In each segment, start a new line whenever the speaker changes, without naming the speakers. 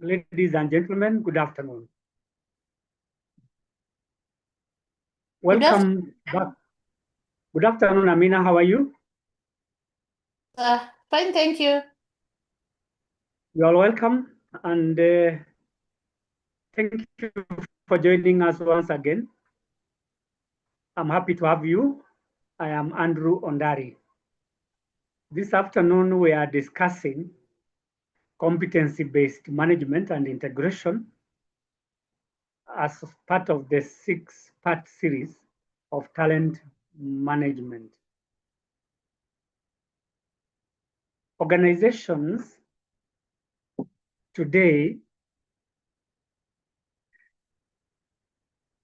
Ladies and gentlemen, good afternoon. Welcome back. Good afternoon, Amina. How are you?
Fine, thank you.
You are welcome, and thank you for joining us once again. I'm happy to have you. I am Andrew Ondari. This afternoon, we are discussing competency-based management and integration as part of the 6-part series of talent management. Organizations today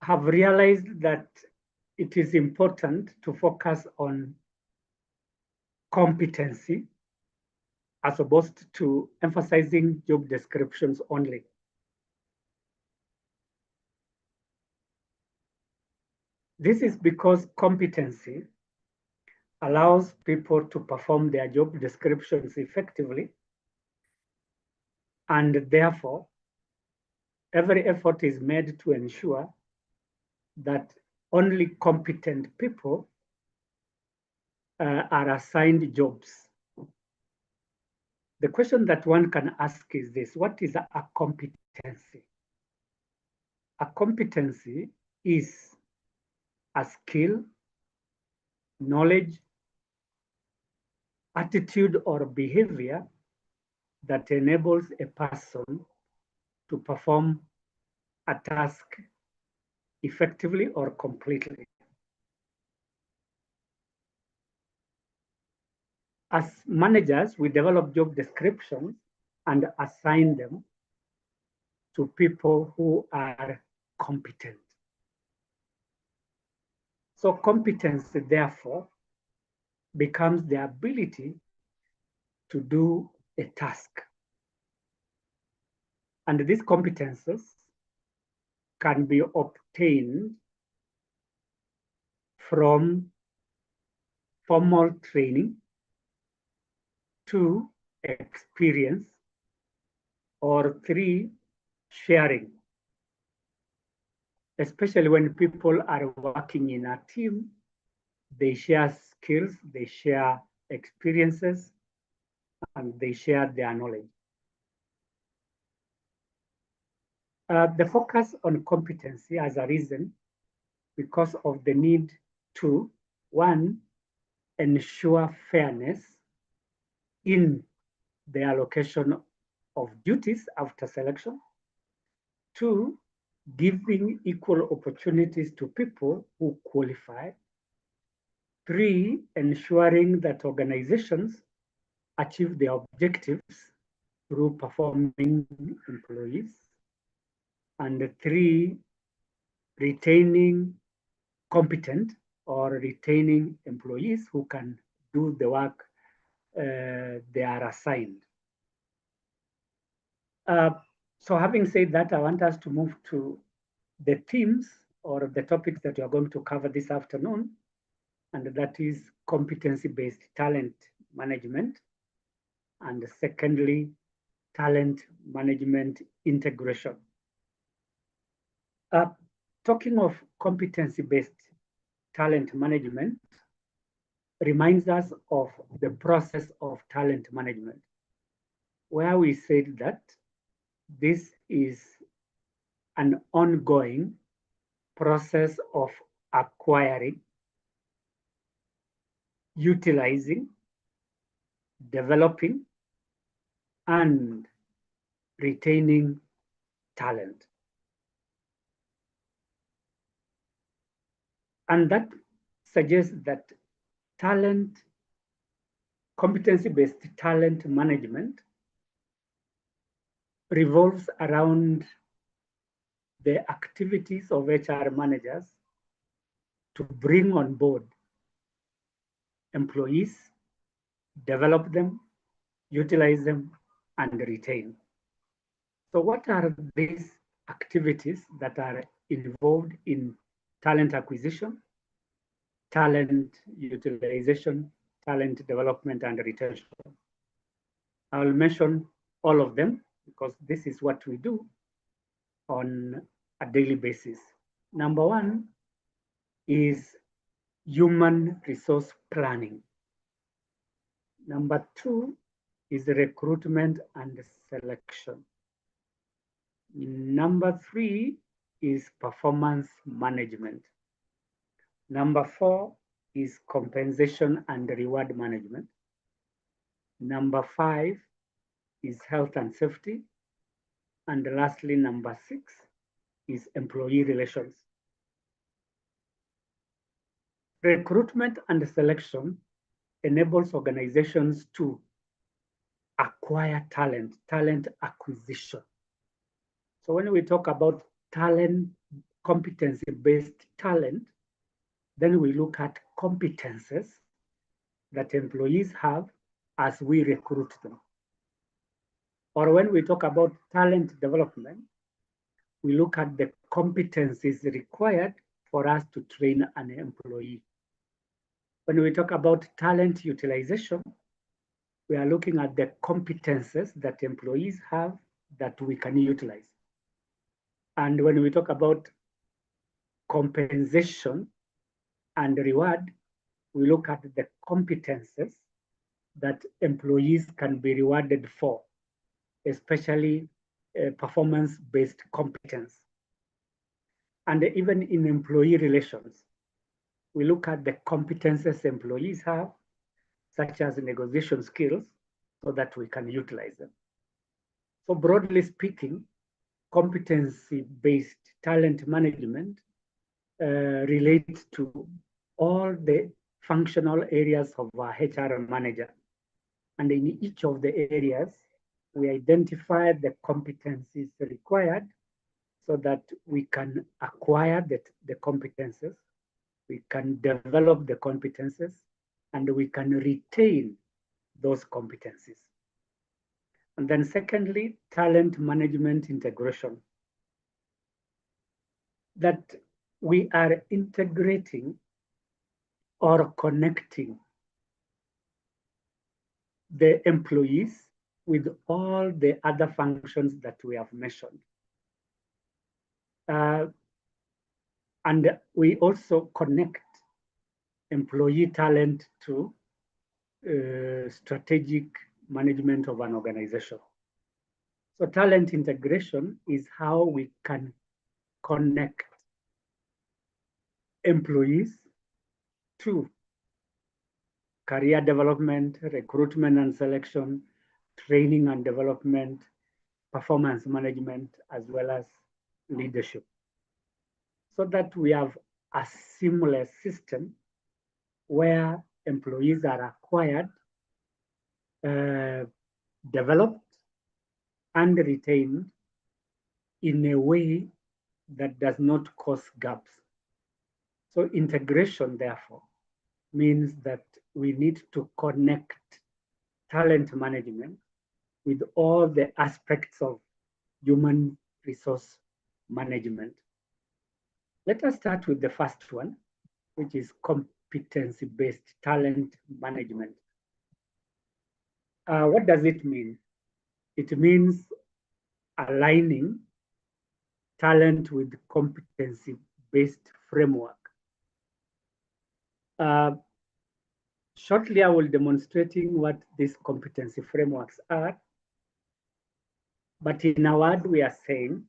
have realized that it is important to focus on competency as opposed to emphasizing job descriptions only. This is because competency allows people to perform their job descriptions effectively, and therefore, every effort is made to ensure that only competent people are assigned jobs. The question that one can ask is this: what is a competency? A competency is a skill, knowledge, attitude, or behavior that enables a person to perform a task effectively or completely. As managers, we develop job descriptions and assign them to people who are competent. So competency, therefore, becomes the ability to do a task. And these competences can be obtained from formal training, to experience, or 3, sharing. Especially when people are working in a team, they share skills, they share experiences, and they share their knowledge. The focus on competency has arisen because of the need to, 1, ensure fairness in the allocation of duties after selection, 2, giving equal opportunities to people who qualify, 3, ensuring that organizations achieve their objectives through performing employees, and 3, retaining competent or retaining employees who can do the work they are assigned. So having said that, I want us to move to the themes or the topics that we are going to cover this afternoon, and that is competency-based talent management, and secondly, talent management integration. Talking of competency-based talent management reminds us of the process of talent management, where we said that this is an ongoing process of acquiring, utilizing, developing, and retaining talent. And that suggests that competency-based talent management revolves around the activities of HR managers to bring on board employees, develop them, utilize them, and retain. So what are these activities that are involved in talent acquisition, talent utilization, talent development, and retention? I will mention all of them because this is what we do on a daily basis. Number one is human resource planning. Number two is recruitment and selection. Number three is performance management. Number four is compensation and reward management. Number five is health and safety. And lastly, number six is employee relations. Recruitment and selection enables organizations to acquire talent, talent acquisition. So when we talk about talent, competency-based talent, then we look at competences that employees have as we recruit them. Or when we talk about talent development, we look at the competencies required for us to train an employee. When we talk about talent utilization, we are looking at the competences that employees have that we can utilize. And when we talk about compensation and reward, we look at the competences that employees can be rewarded for, especially performance-based competence. And even in employee relations, we look at the competences employees have, such as negotiation skills, so that we can utilize them. So broadly speaking, competency-based talent management relates to all the functional areas of our HR manager. And in each of the areas, we identify the competencies required so that we can acquire the competences, we can develop the competences, and we can retain those competencies. And then secondly, talent management integration. That we are integrating or connecting the employees with all the other functions that we have mentioned. And we also connect employee talent to strategic management of an organization. So talent integration is how we can connect employees to career development, recruitment and selection, training and development, performance management, as well as leadership, so that we have a seamless system where employees are acquired, developed, and retained in a way that does not cause gaps. So integration, therefore, means that we need to connect talent management with all the aspects of human resource management. Let us start with the first one, which is competency-based talent management. What does it mean? It means aligning talent with competency-based framework. Shortly, I will demonstrating what these competency frameworks are. But in a word, we are saying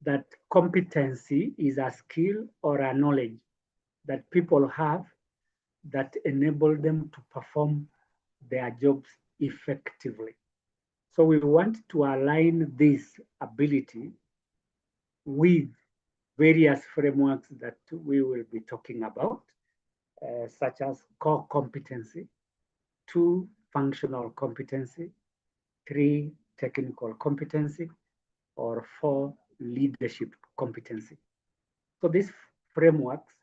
that competency is a skill or a knowledge that people have that enable them to perform their jobs effectively. So we want to align this ability with various frameworks that we will be talking about, such as core competency, 2, functional competency, 3, technical competency, or 4, leadership competency. So these frameworks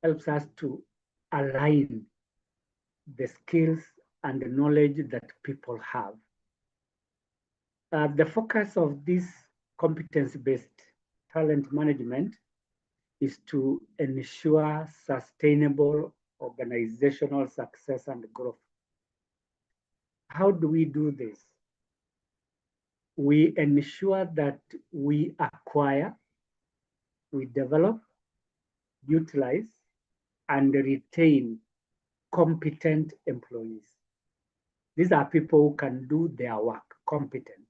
helps us to align the skills and the knowledge that people have. The focus of this competency-based talent management is to ensure sustainable organizational success and growth. How do we do this? we ensure that we acquire, we develop, utilize, and retain competent employees. These are people who can do their work, competent.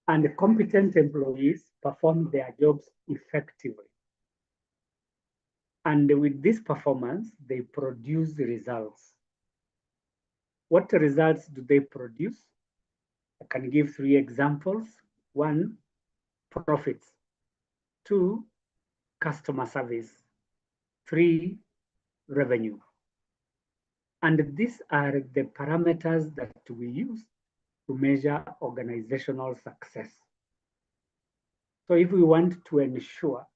And competent employees perform their jobs effectively. And with this performance, they produce results. What results do they produce? I can give 3 examples. 1, profits. 2, customer service. 3, revenue. And these are the parameters that we use to measure organizational success. So if we want to ensure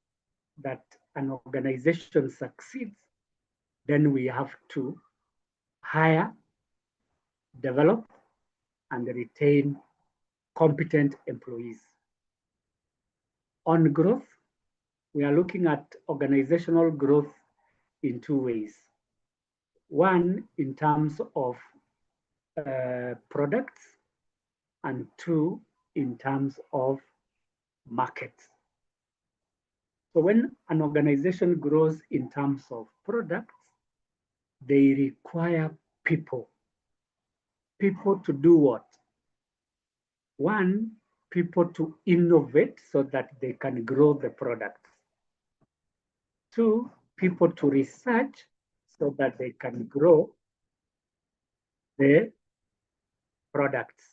that an organization succeeds, then we have to hire, develop, and retain competent employees. On growth, we are looking at organizational growth in 2 ways. 1, in terms of products, and 2, in terms of markets. So when an organization grows in terms of products, they require people. People to do what? 1, people to innovate so that they can grow the products. 2, people to research so that they can grow the products.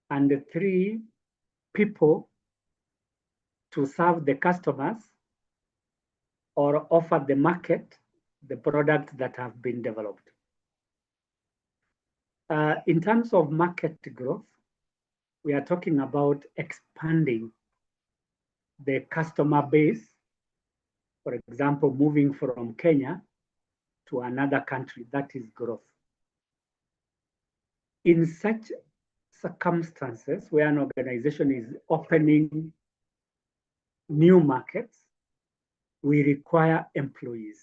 And 3, people to serve the customers or offer the market the products that have been developed. In terms of market growth, we are talking about expanding the customer base, for example, moving from Kenya to another country. That is growth. In such circumstances where an organization is opening new markets, we require employees.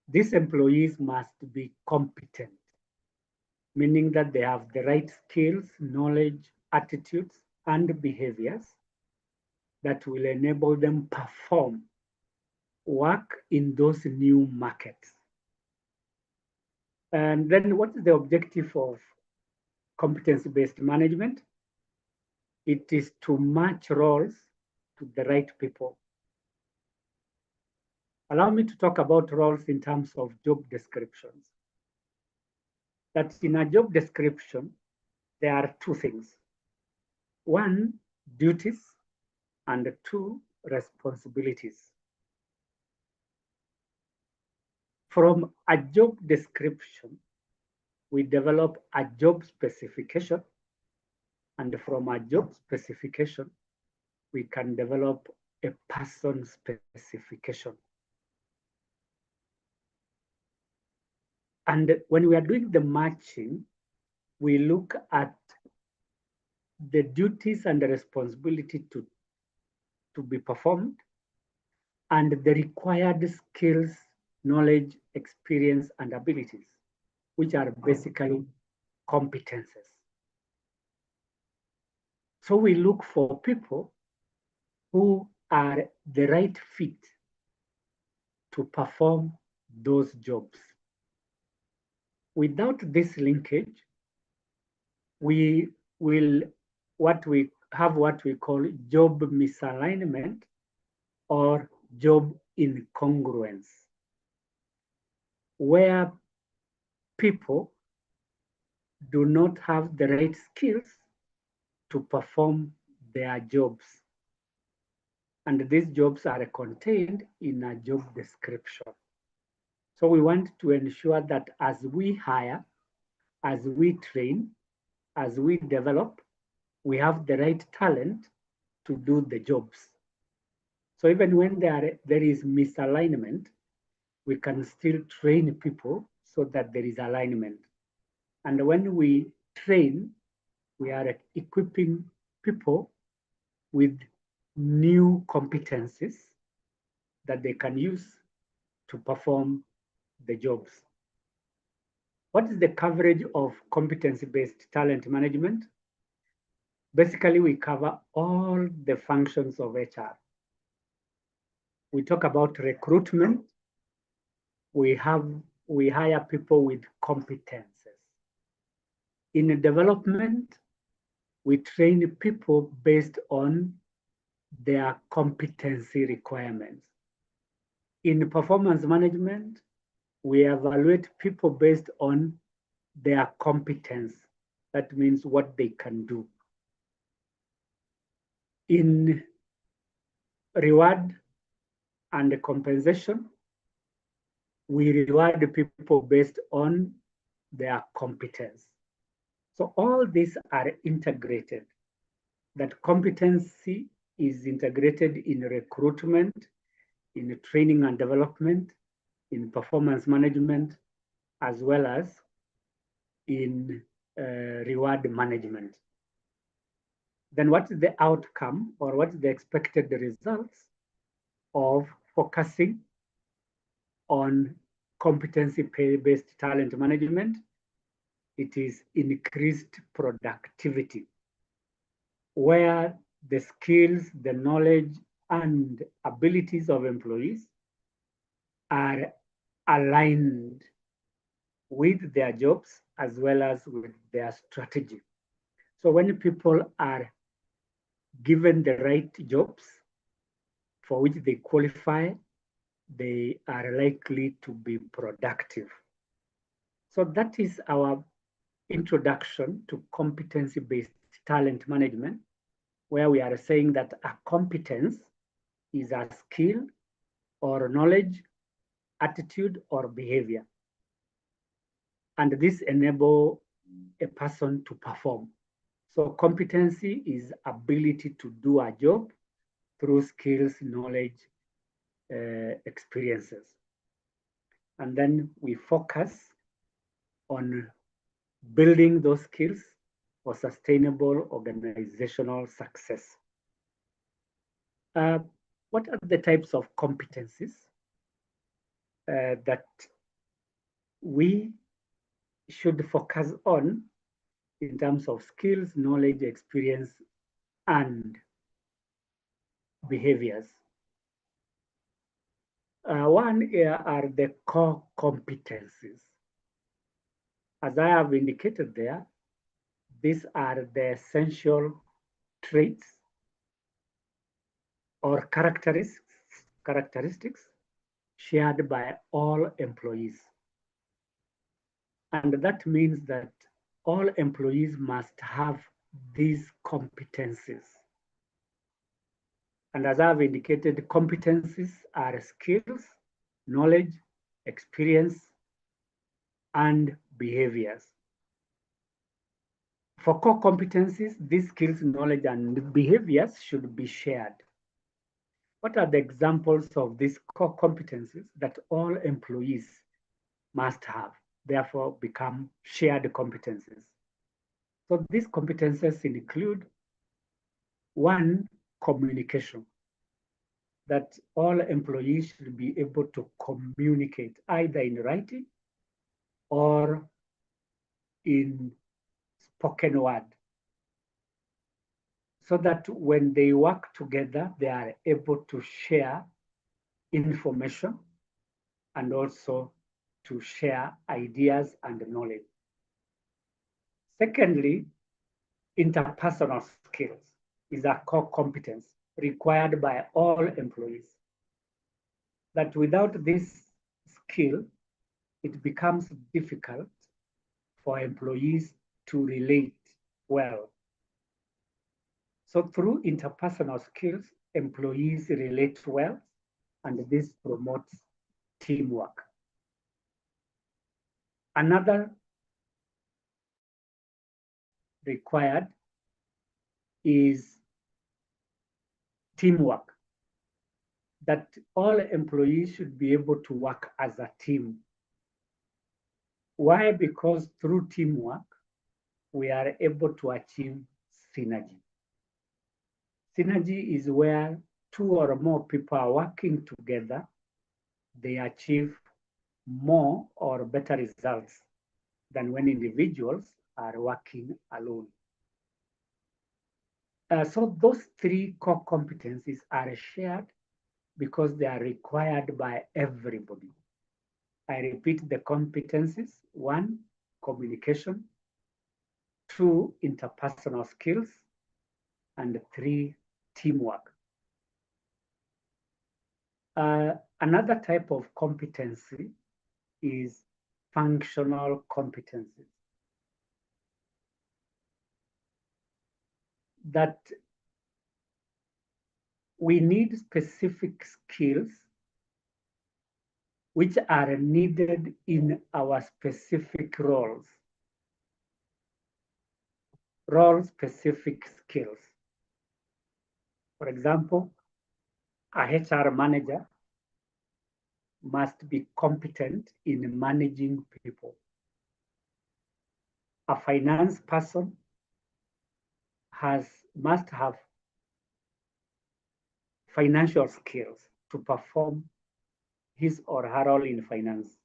These employees must be competent, meaning that they have the right skills, knowledge, attitudes, and behaviors that will enable them perform work in those new markets. And then what is the objective of competency-based management? It is to match roles to the right people. Allow me to talk about roles in terms of job descriptions. That in a job description, there are 2 things. 1, duties, and 2, responsibilities. From a job description, we develop a job specification, and from a job specification, we can develop a person specification. And when we are doing the matching, we look at the duties and the responsibility to be performed, and the required skills, knowledge, experience, and abilities, which are basically competences. So we look for people who are the right fit to perform those jobs. Without this linkage, we will what we call job misalignment or job incongruence, where people do not have the right skills to perform their jobs. And these jobs are contained in a job description. So we want to ensure that as we hire, as we train, as we develop, we have the right talent to do the jobs. So even when there is misalignment, we can still train people so that there is alignment. And when we train, we are equipping people with new competencies that they can use to perform the jobs. What is the coverage of competency-based talent management? Basically, we cover all the functions of HR. We talk about recruitment. We hire people with competences. In development, we train people based on their competency requirements. In performance management, we evaluate people based on their competence. That means what they can do. In reward and compensation, we reward people based on their competence. So all these are integrated. That competency is integrated in recruitment, in training and development, in performance management, as well as in reward management. Then what is the outcome or what is the expected results of focusing on competency-based talent management? It is increased productivity, where the skills, the knowledge, and abilities of employees are aligned with their jobs as well as with their strategy. So when people are given the right jobs for which they qualify, they are likely to be productive. So that is our introduction to competency-based talent management, where we are saying that a competence is a skill or knowledge, attitude, or behavior. And this enables a person to perform. So competency is ability to do a job through skills, knowledge, experiences. And then we focus on building those skills for sustainable organizational success. What are the types of competencies that we should focus on in terms of skills, knowledge, experience, and behaviors? One are the core competencies. As I have indicated there, these are the essential traits or characteristics shared by all employees. And that means that all employees must have these competencies. And as I've indicated, competencies are skills, knowledge, experience, and behaviors. For core competencies, these skills, knowledge, and behaviors should be shared. What are the examples of these core competencies that all employees must have, therefore become shared competencies? So these competencies include: one, communication, that all employees should be able to communicate either in writing or in spoken word, so that when they work together, they are able to share information and also to share ideas and knowledge. Secondly, interpersonal skills is a core competence required by all employees. That without this skill, it becomes difficult for employees to relate well. So through interpersonal skills, employees relate well, and this promotes teamwork. Another required is teamwork, that all employees should be able to work as a team. Why? Because through teamwork, we are able to achieve synergy. Synergy is where two or more people are working together, they achieve more or better results than when individuals are working alone. So those three core competencies are shared because they are required by everybody. I repeat the competencies: 1, communication; 2, interpersonal skills; and 3, teamwork. Another type of competency is functional competencies. That we need specific skills which are needed in our specific roles. Role-specific skills. For example, a HR manager must be competent in managing people. A finance person must have financial skills to perform his or her role in finance.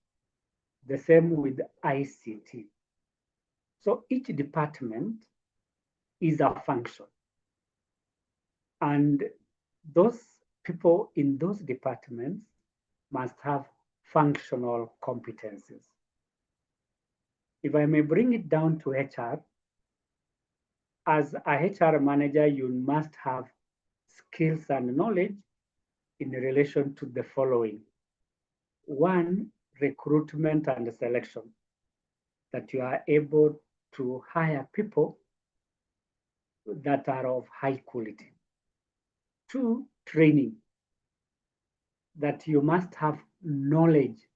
The same with ICT. So each department is a function. And those people in those departments must have functional competencies. If I may bring it down to HR, as a HR manager, you must have skills and knowledge in relation to the following. 1, recruitment and selection, that you are able to hire people that are of high quality. 2, training, that you must have knowledge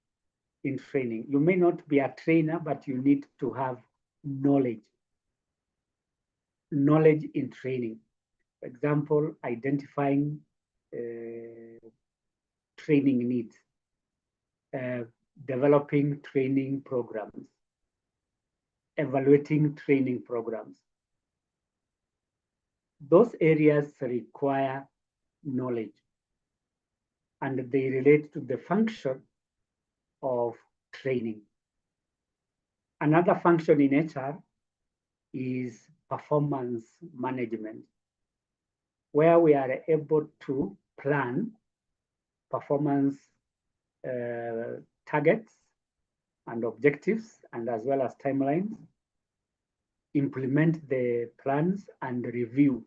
in training. You may not be a trainer, but you need to have knowledge in training. For example, identifying training needs, developing training programs, evaluating training programs. Those areas require knowledge, and they relate to the function of training. Another function in HR is performance management, where we are able to plan performance targets and objectives, and as well as timelines, implement the plans, and review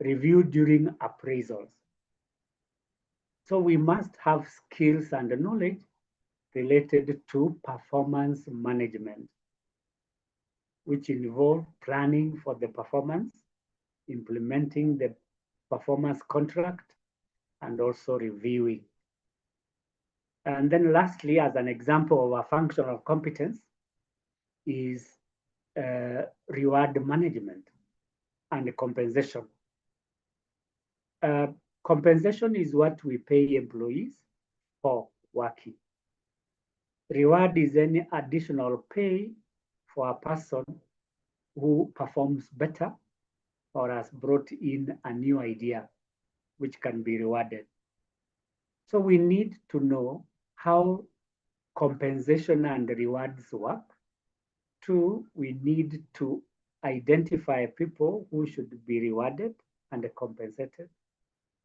during appraisals. So we must have skills and knowledge related to performance management, which involve planning for the performance, implementing the performance contract, and also reviewing. And then lastly, as an example of a functional competence, is reward management and compensation. Compensation is what we pay employees for working. Reward is any additional pay for a person who performs better or has brought in a new idea which can be rewarded. So we need to know how compensation and rewards work. 2, we need to identify people who should be rewarded and compensated.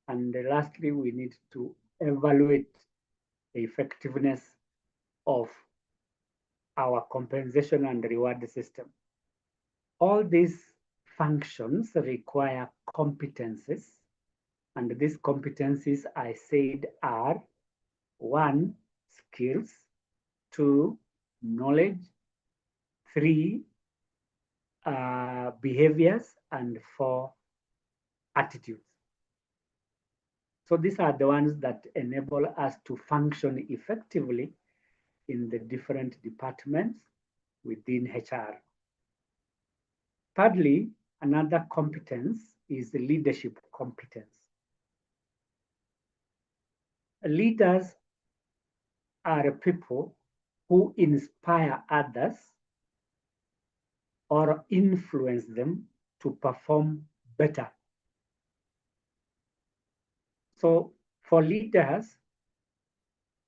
And lastly, we need to evaluate the effectiveness of our compensation and reward system. All these functions require competencies, and these competencies, I said, are 1, skills; 2, knowledge; 3, behaviors; and 4, attitudes. So these are the ones that enable us to function effectively in the different departments within HR. Thirdly, another competence is the leadership competence. Leaders are people who inspire others or influence them to perform better. So for leaders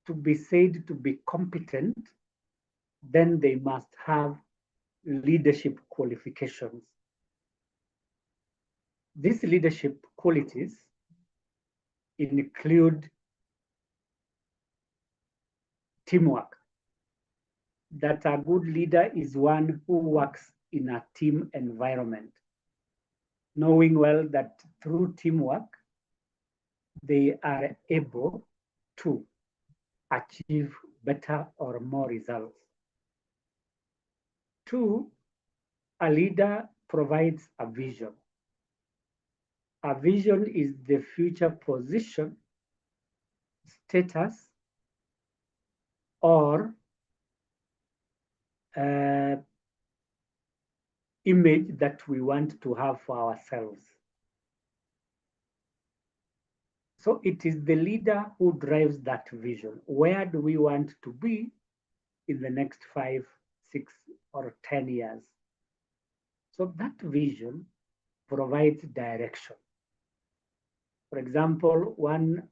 to be said to be competent, then they must have leadership qualifications. These leadership qualities include teamwork. That a good leader is one who works in a team environment, knowing well that through teamwork, they are able to achieve better or more results. Two, a leader provides a vision. A vision is the future position, status, or image that we want to have for ourselves. So it is the leader who drives that vision. Where do we want to be in the next 5, 6, or 10 years? So that vision provides direction. For example, one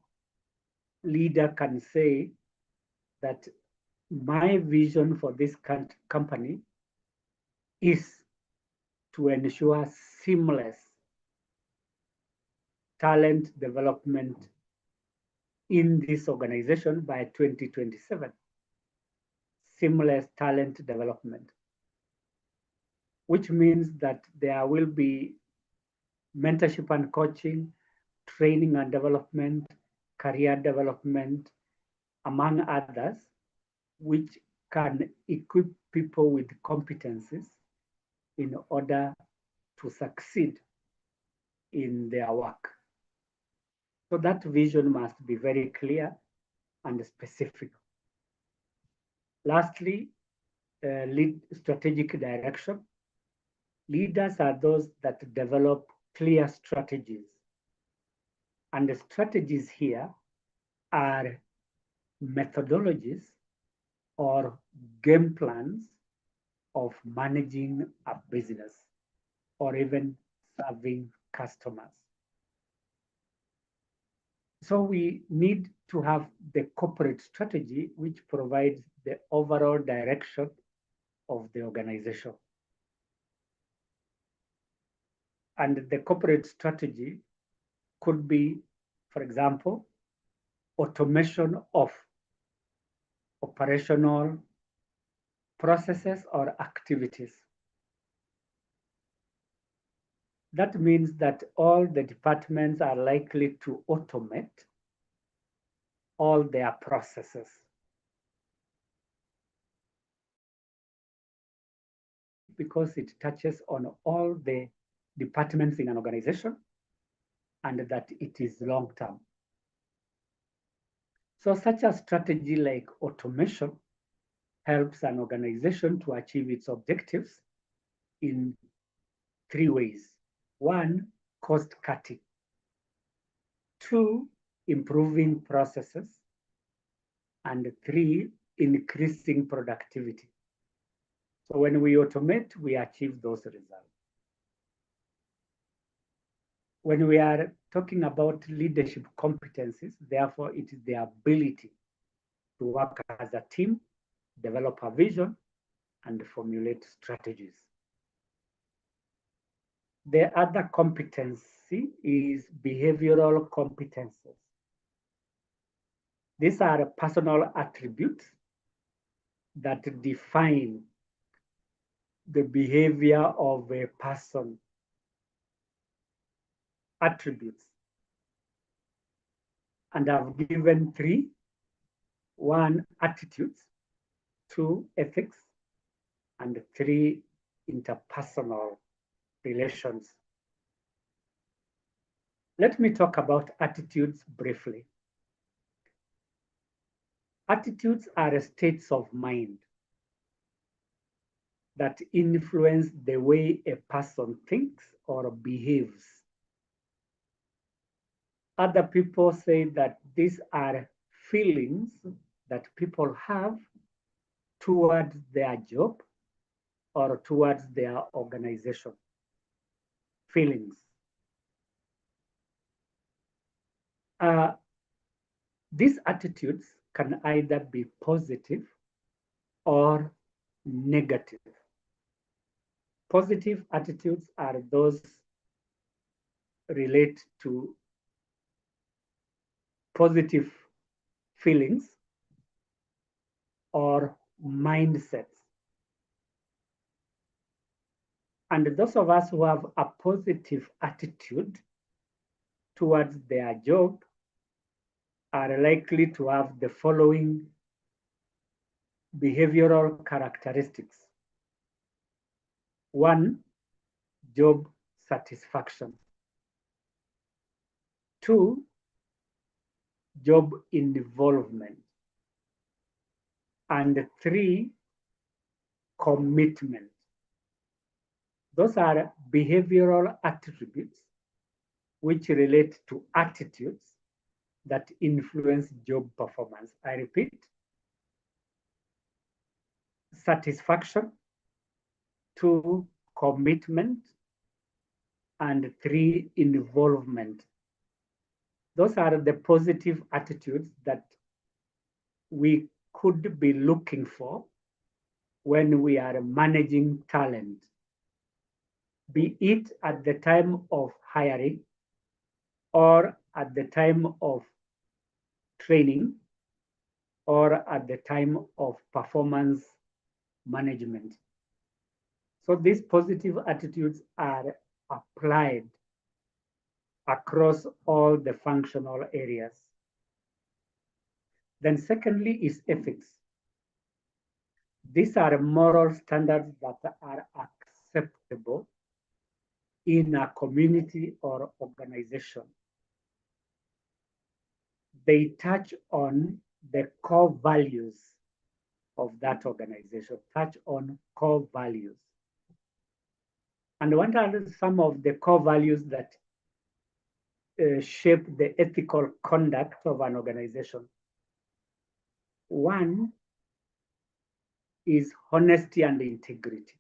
leader can say that my vision for this company is to ensure seamless talent development in this organization by 2027. Seamless talent development, which means that there will be mentorship and coaching, training and development, career development, among others, which can equip people with competencies in order to succeed in their work. So that vision must be very clear and specific. Lastly, lead strategic direction. Leaders are those that develop clear strategies. And the strategies here are methodologies or game plans of managing a business or even serving customers. So we need to have the corporate strategy, which provides the overall direction of the organization. And the corporate strategy could be, for example, automation of operational processes or activities. That means that all the departments are likely to automate all their processes. Because it touches on all the departments in an organization and that it is long term. So such a strategy like automation helps an organization to achieve its objectives in 3 ways. 1, cost cutting. 2, improving processes. And 3, increasing productivity. So when we automate, we achieve those results. When we are talking about leadership competencies, therefore, it is the ability to work as a team, develop a vision, and formulate strategies. The other competency is behavioral competences. These are personal attributes that define the behavior of a person. Attributes. And I've given 3. 1, attitudes. 2, ethics. And 3, interpersonal relations. Let me talk about attitudes briefly. Attitudes are states of mind that influence the way a person thinks or behaves. Other people say that these are feelings that people have towards their job or towards their organization. Feelings. These attitudes can either be positive or negative. Positive attitudes are those relate to positive feelings or mindsets. And those of us who have a positive attitude towards their job are likely to have the following behavioral characteristics. One, job satisfaction. Two, job involvement. And three, commitment. Those are behavioral attributes which relate to attitudes that influence job performance. I repeat, satisfaction, two, commitment, and three, involvement. Those are the positive attitudes that we could be looking for when we are managing talent, be it at the time of hiring or at the time of training or at the time of performance management. So these positive attitudes are applied across all the functional areas. Then secondly is ethics. These are moral standards that are acceptable in a community or organization. They touch on the core values of that organization, touch on core values. And what are some of the core values that shape the ethical conduct of an organization? One is honesty and integrity.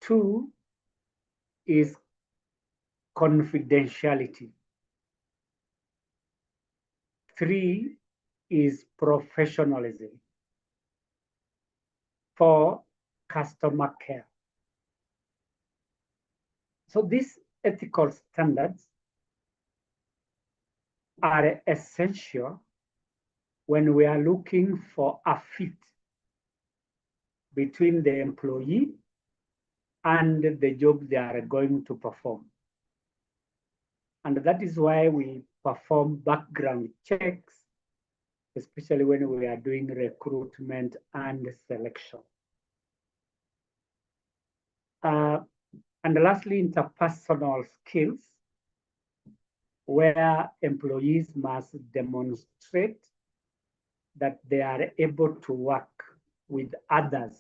Two is confidentiality. Three is professionalism. Four, customer care. So these ethical standards are essential when we are looking for a fit between the employee and the job they are going to perform. And that is why we perform background checks, especially when we are doing recruitment and selection. And lastly, interpersonal skills, where employees must demonstrate that they are able to work with others.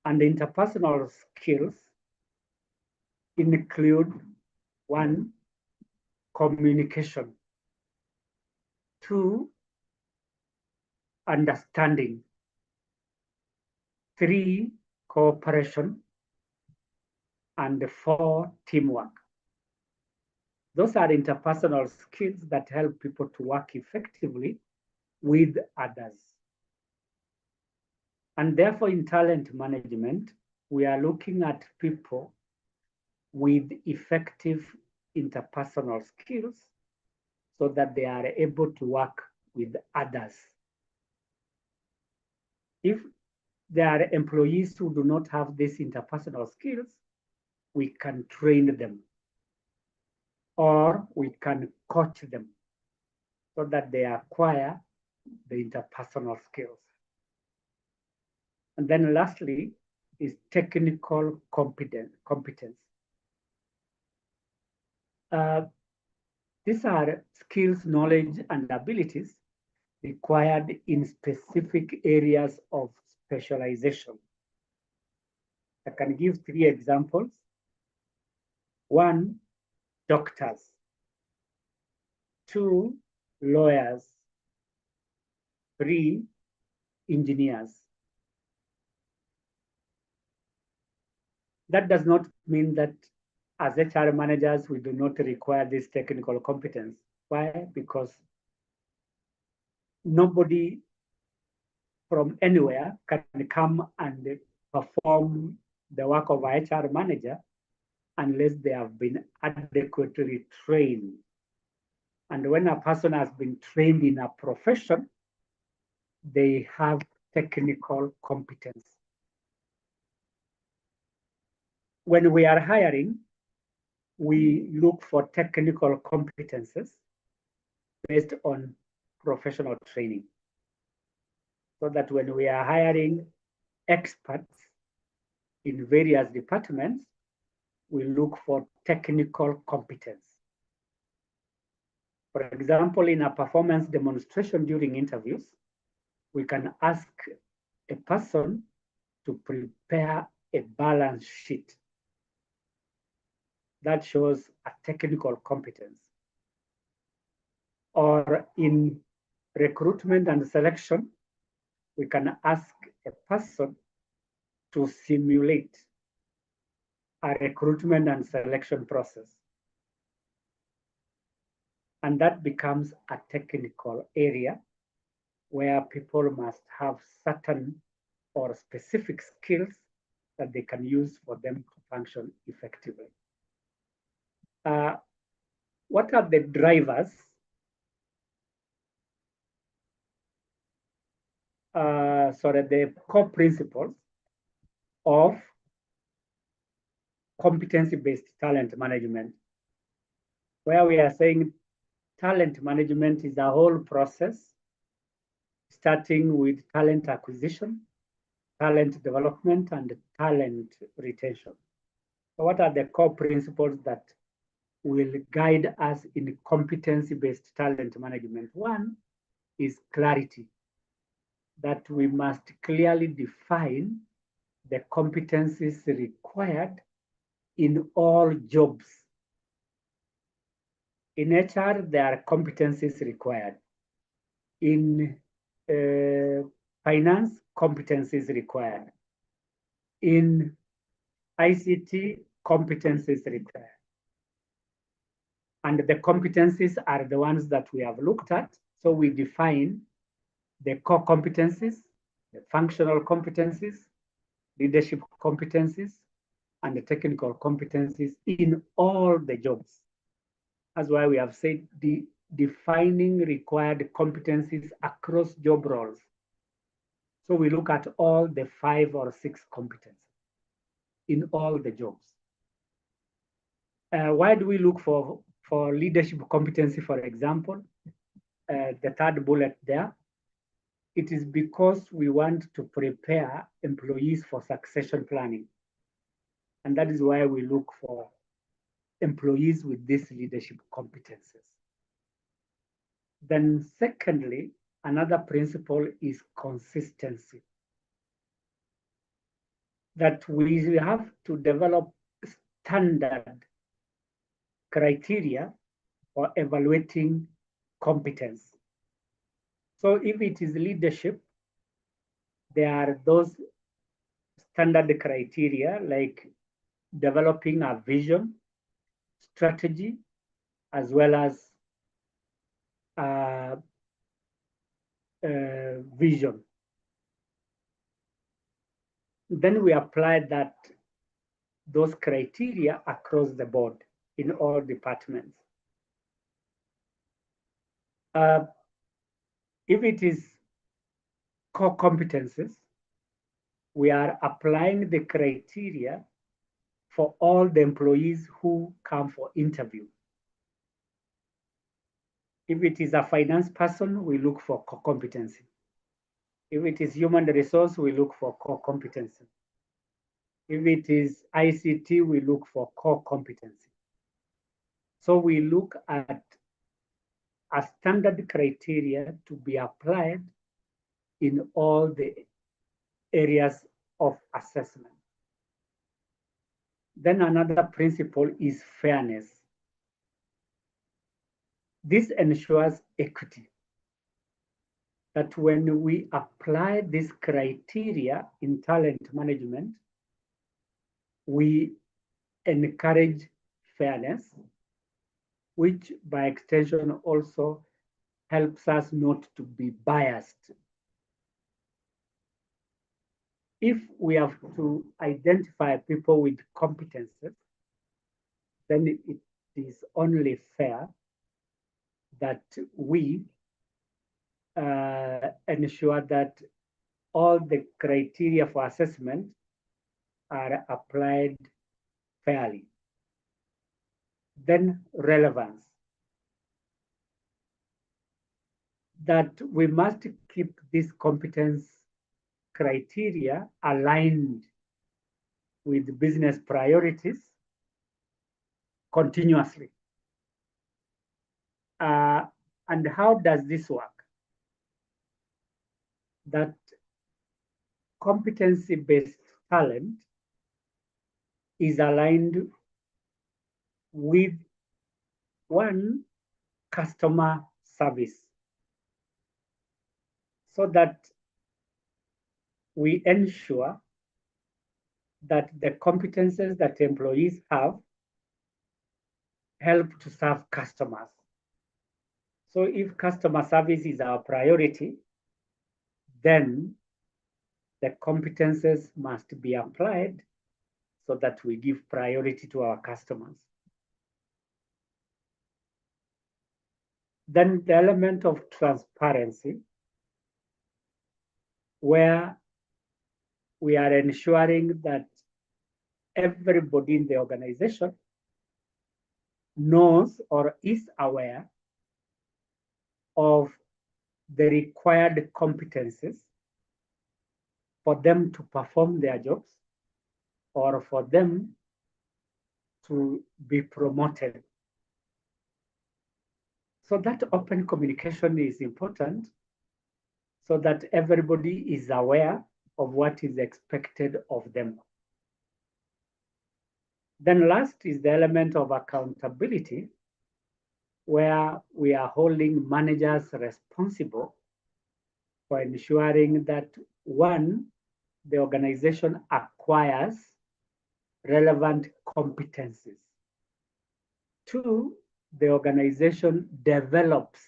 And interpersonal skills include one, communication, two, understanding, three, cooperation, and four, teamwork. Those are interpersonal skills that help people to work effectively with others. And therefore, in talent management, we are looking at people with effective interpersonal skills so that they are able to work with others. If there are employees who do not have these interpersonal skills, we can train them or we can coach them so that they acquire the interpersonal skills. And then lastly is technical competence. These are skills, knowledge, and abilities required in specific areas of specialization. I can give three examples. One, doctors. Two, lawyers. Three, engineers. That does not mean that as HR managers, we do not require this technical competence. Why? Because nobody from anywhere can come and perform the work of a HR manager unless they have been adequately trained. And when a person has been trained in a profession, they have technical competence. When we are hiring, we look for technical competences based on professional training. So that when we are hiring experts in various departments, we look for technical competence. For example, in a performance demonstration during interviews, we can ask a person to prepare a balance sheet. That shows a technical competence. Or in recruitment and selection, we can ask a person to simulate a recruitment and selection process. And that becomes a technical area where people must have certain or specific skills that they can use for them to function effectively. What are the drivers? The core principles of competency-based talent management, where we are saying talent management is a whole process, starting with talent acquisition, talent development, and talent retention. So what are the core principles that will guide us in competency-based talent management? One is clarity, that we must clearly define the competencies required in all jobs. In HR, there are competencies required. In finance, competencies required. In ICT, competencies required. And the competencies are the ones that we have looked at. So we define the core competencies, the functional competencies, leadership competencies, and the technical competencies in all the jobs. That's why we have said defining required competencies across job roles. So we look at all the 5 or 6 competencies in all the jobs. Why do we look for leadership competency, for example? The third bullet there. It is because we want to prepare employees for succession planning. And that is why we look for employees with these leadership competences. Then secondly, another principle is consistency. That we have to develop standard criteria for evaluating competence. So if it is leadership, there are those standard criteria like developing a vision, strategy, as well as vision. Then we apply those criteria across the board in all departments. If it is core competencies, we are applying the criteria for all the employees who come for interview. If it is a finance person, we look for core competency. If it is human resource, we look for core competency. If it is ICT, we look for core competency. So we look at a standard criteria to be applied in all the areas of assessment. Then another principle is fairness. This ensures equity. That when we apply this criteria in talent management, we encourage fairness, which by extension also helps us not to be biased. if we have to identify people with competences, then it is only fair that we ensure that all the criteria for assessment are applied fairly. Then relevance. That we must keep this competence criteria aligned with business priorities continuously. And how does this work? That competency-based talent is aligned with one, customer service, so that we ensure that the competences that employees have help to serve customers. So if customer service is our priority, then the competences must be applied so that we give priority to our customers. Then the element of transparency, where we are ensuring that everybody in the organization knows or is aware of the required competencies for them to perform their jobs or for them to be promoted. So that open communication is important so that everybody is aware of what is expected of them. Then last is the element of accountability, where we are holding managers responsible for ensuring that, one, the organization acquires relevant competencies. Two, the organization develops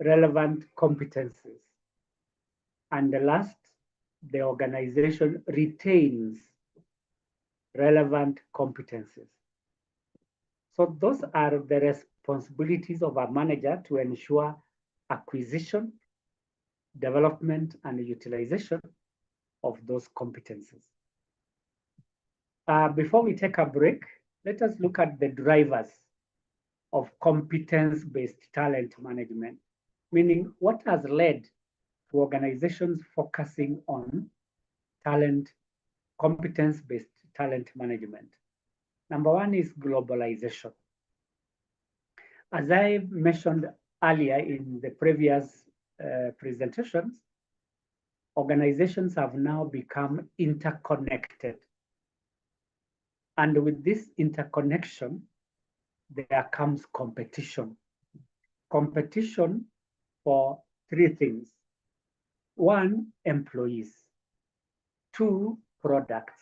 relevant competencies. And the last, the organization retains relevant competencies. So those are the responsibilities of a manager to ensure acquisition, development, and utilization of those competencies. Before we take a break, let us look at the drivers of competence-based talent management, meaning what has led to organizations focusing on competence-based talent management. Number one is globalization. As I mentioned earlier in the previous presentations, organizations have now become interconnected. And with this interconnection, there comes competition. Competition for three things. One, employees. Two, products.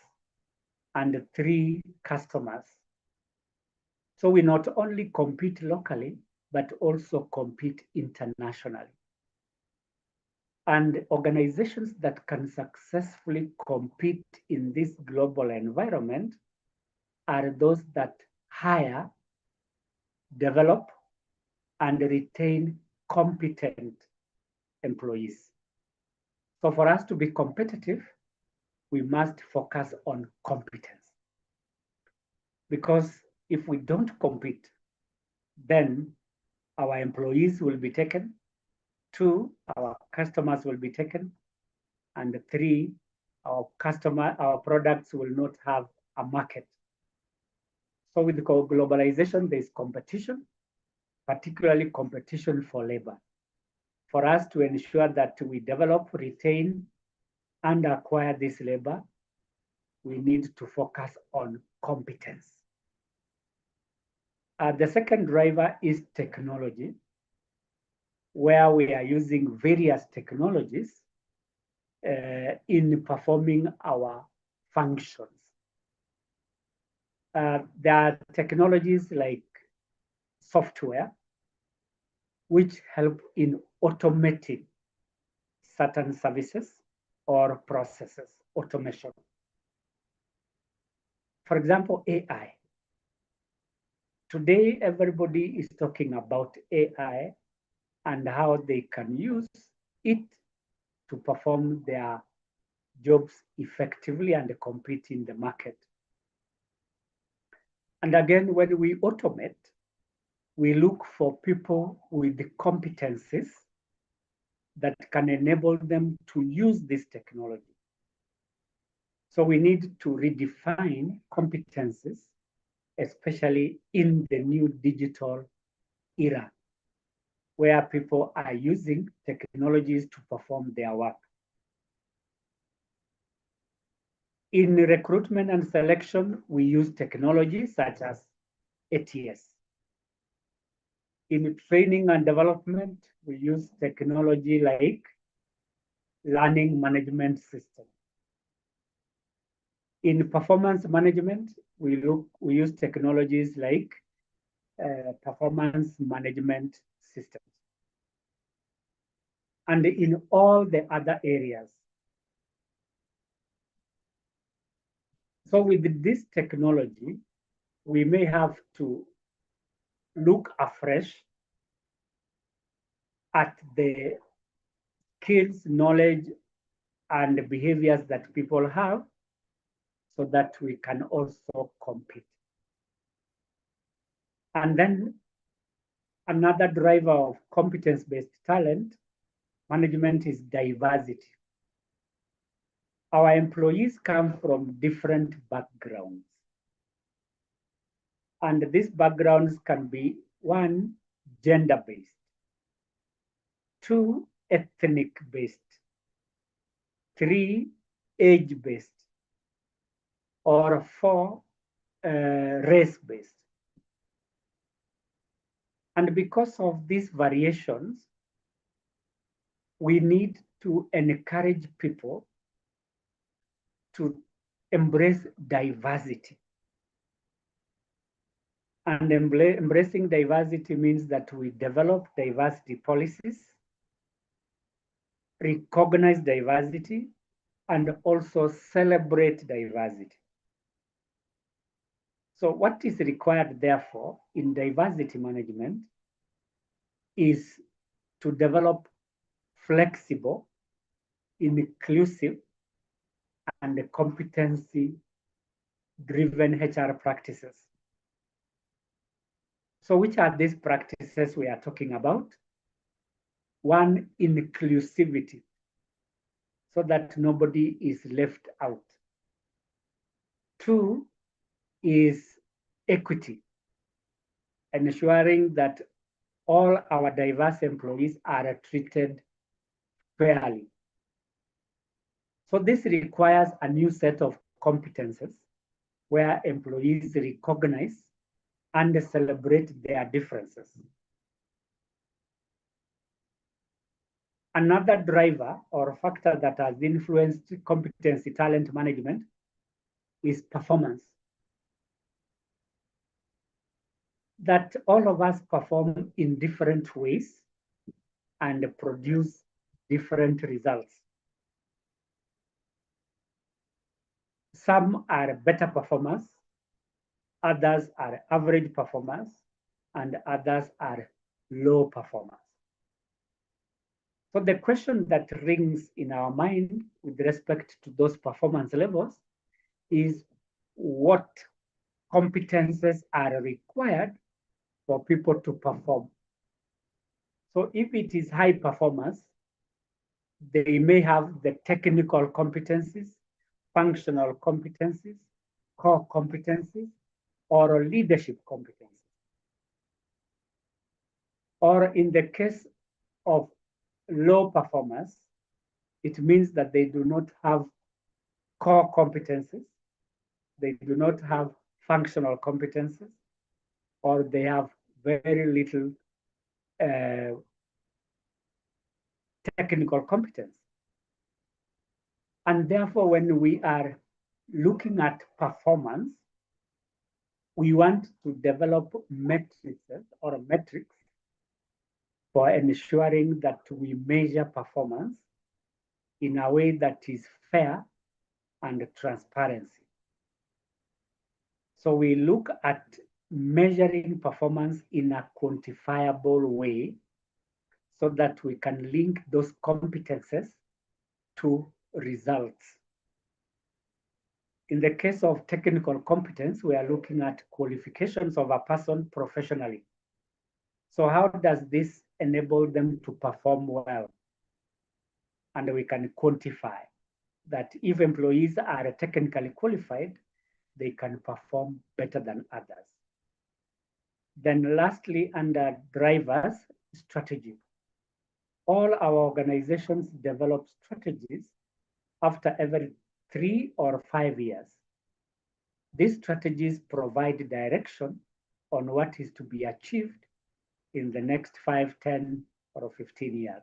And three, customers. So we not only compete locally, but also compete internationally. And organizations that can successfully compete in this global environment are those that hire, develop, and retain competent employees. So for us to be competitive, we must focus on competence. Because if we don't compete, then our employees will be taken. Two, our customers will be taken. And three, our products will not have a market. So with globalization, there's competition, particularly competition for labor. For us to ensure that we develop, retain, and acquire this labor, we need to focus on competence. The second driver is technology, where we are using various technologies in performing our functions. There are technologies like software, which help in automating certain services, or processes, automation. For example, AI. Today, everybody is talking about AI and how they can use it to perform their jobs effectively and compete in the market. And again, when we automate, we look for people with the competencies that can enable them to use this technology. So we need to redefine competencies, especially in the new digital era, where people are using technologies to perform their work. In recruitment and selection, we use technology such as ATS. In training and development, we use technology like learning management system. In performance management, we use technologies like performance management systems. And in all the other areas. So with this technology, we may have to look afresh at the skills, knowledge, and behaviors that people have so that we can also compete. And then another driver of competence-based talent management is diversity. Our employees come from different backgrounds. And these backgrounds can be 1, gender-based, 2, ethnic-based, 3, age-based, or 4, race-based. And because of these variations, we need to encourage people to embrace diversity. And embracing diversity means that we develop diversity policies, recognize diversity, and also celebrate diversity. So what is required, therefore, in diversity management is to develop flexible, inclusive, and competency-driven HR practices. So which are these practices we are talking about? 1, inclusivity, so that nobody is left out. 2 is equity, ensuring that all our diverse employees are treated fairly. So this requires a new set of competences where employees recognize and celebrate their differences. Another driver or factor that has influenced competency talent management is performance. That all of us perform in different ways and produce different results. Some are better performers, others are average performers, and others are low performers. So the question that rings in our mind with respect to those performance levels is what competences are required for people to perform. So if it is high performers, they may have the technical competencies, functional competencies, core competencies, or leadership competencies. Or in the case of low performers, it means that they do not have core competencies, they do not have functional competencies, or they have very little technical competence. And therefore, when we are looking at performance, we want to develop matrices or metrics for ensuring that we measure performance in a way that is fair and transparency. So we look at measuring performance in a quantifiable way so that we can link those competences to results. In the case of technical competence, we are looking at qualifications of a person professionally. So how does this enable them to perform well? And we can quantify that if employees are technically qualified, they can perform better than others. Then lastly, under drivers, strategy. All our organizations develop strategies after every 3 or 5 years. These strategies provide direction on what is to be achieved in the next 5, 10, or 15 years.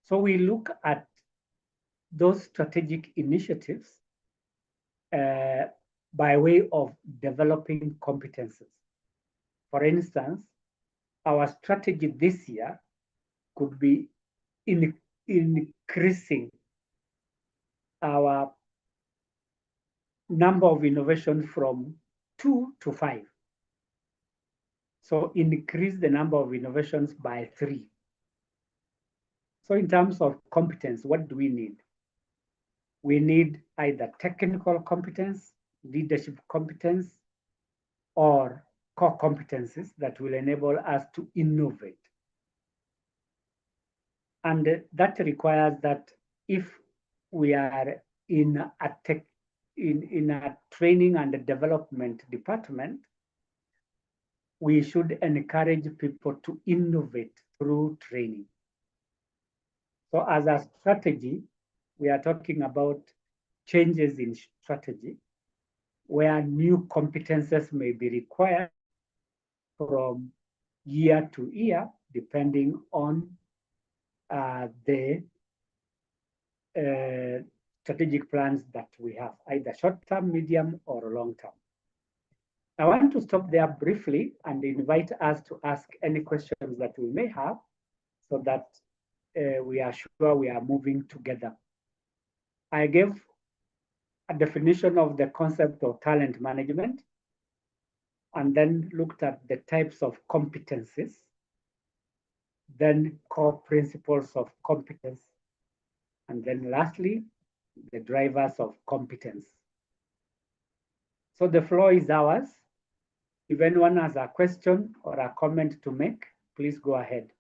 So we look at those strategic initiatives by way of developing competences. For instance, our strategy this year could be increasing our number of innovations from 2 to 5. So increase the number of innovations by 3. So in terms of competence, what do we need? We need either technical competence, leadership competence, or core competencies that will enable us to innovate. And that requires that if we are in a training and development department, we should encourage people to innovate through training. So as a strategy, we are talking about changes in strategy where new competences may be required from year to year, depending on the strategic plans that we have, either short-term, medium, or long-term. I want to stop there briefly and invite us to ask any questions that we may have so that we are sure we are moving together. I gave a definition of the concept of talent management and then looked at the types of competencies, then core principles of competence, and then lastly, the drivers of competence. So the floor is ours. If anyone has a question or a comment to make, please go ahead.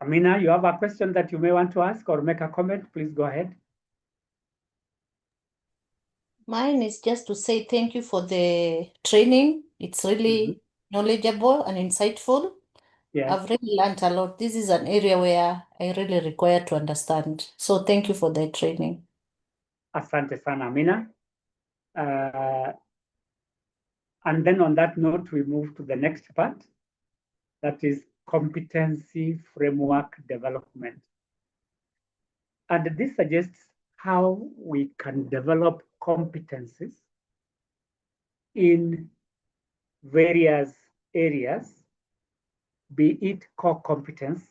Amina, you have a question that you may want to ask or make a comment, please go ahead.
Mine is just to say thank you for the training. It's really knowledgeable and insightful.
Yes.
I've really learned a lot. This is an area where I really require to understand. So thank you for the training.
Asante sana, Amina. And then on that note, we move to the next part, that is competency framework development. And this suggests how we can develop competencies in various areas, be it core competence,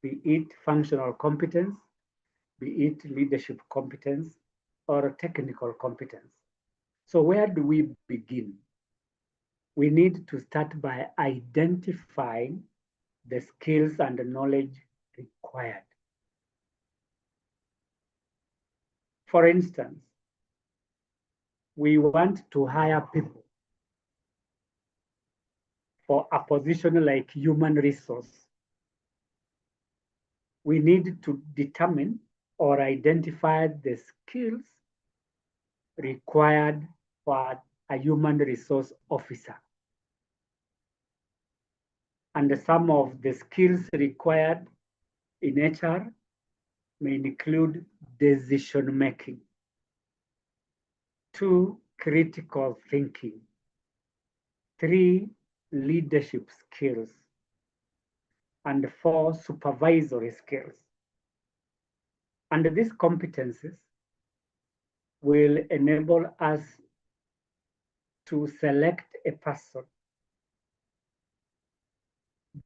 be it functional competence, be it leadership competence, or technical competence. So where do we begin? We need to start by identifying the skills and the knowledge required. For instance, we want to hire people for a position like human resource. We need to determine or identify the skills required for a human resource officer. And some of the skills required in HR may include decision making, 2, critical thinking, 3, leadership skills, and 4, supervisory skills. And these competencies will enable us to select a person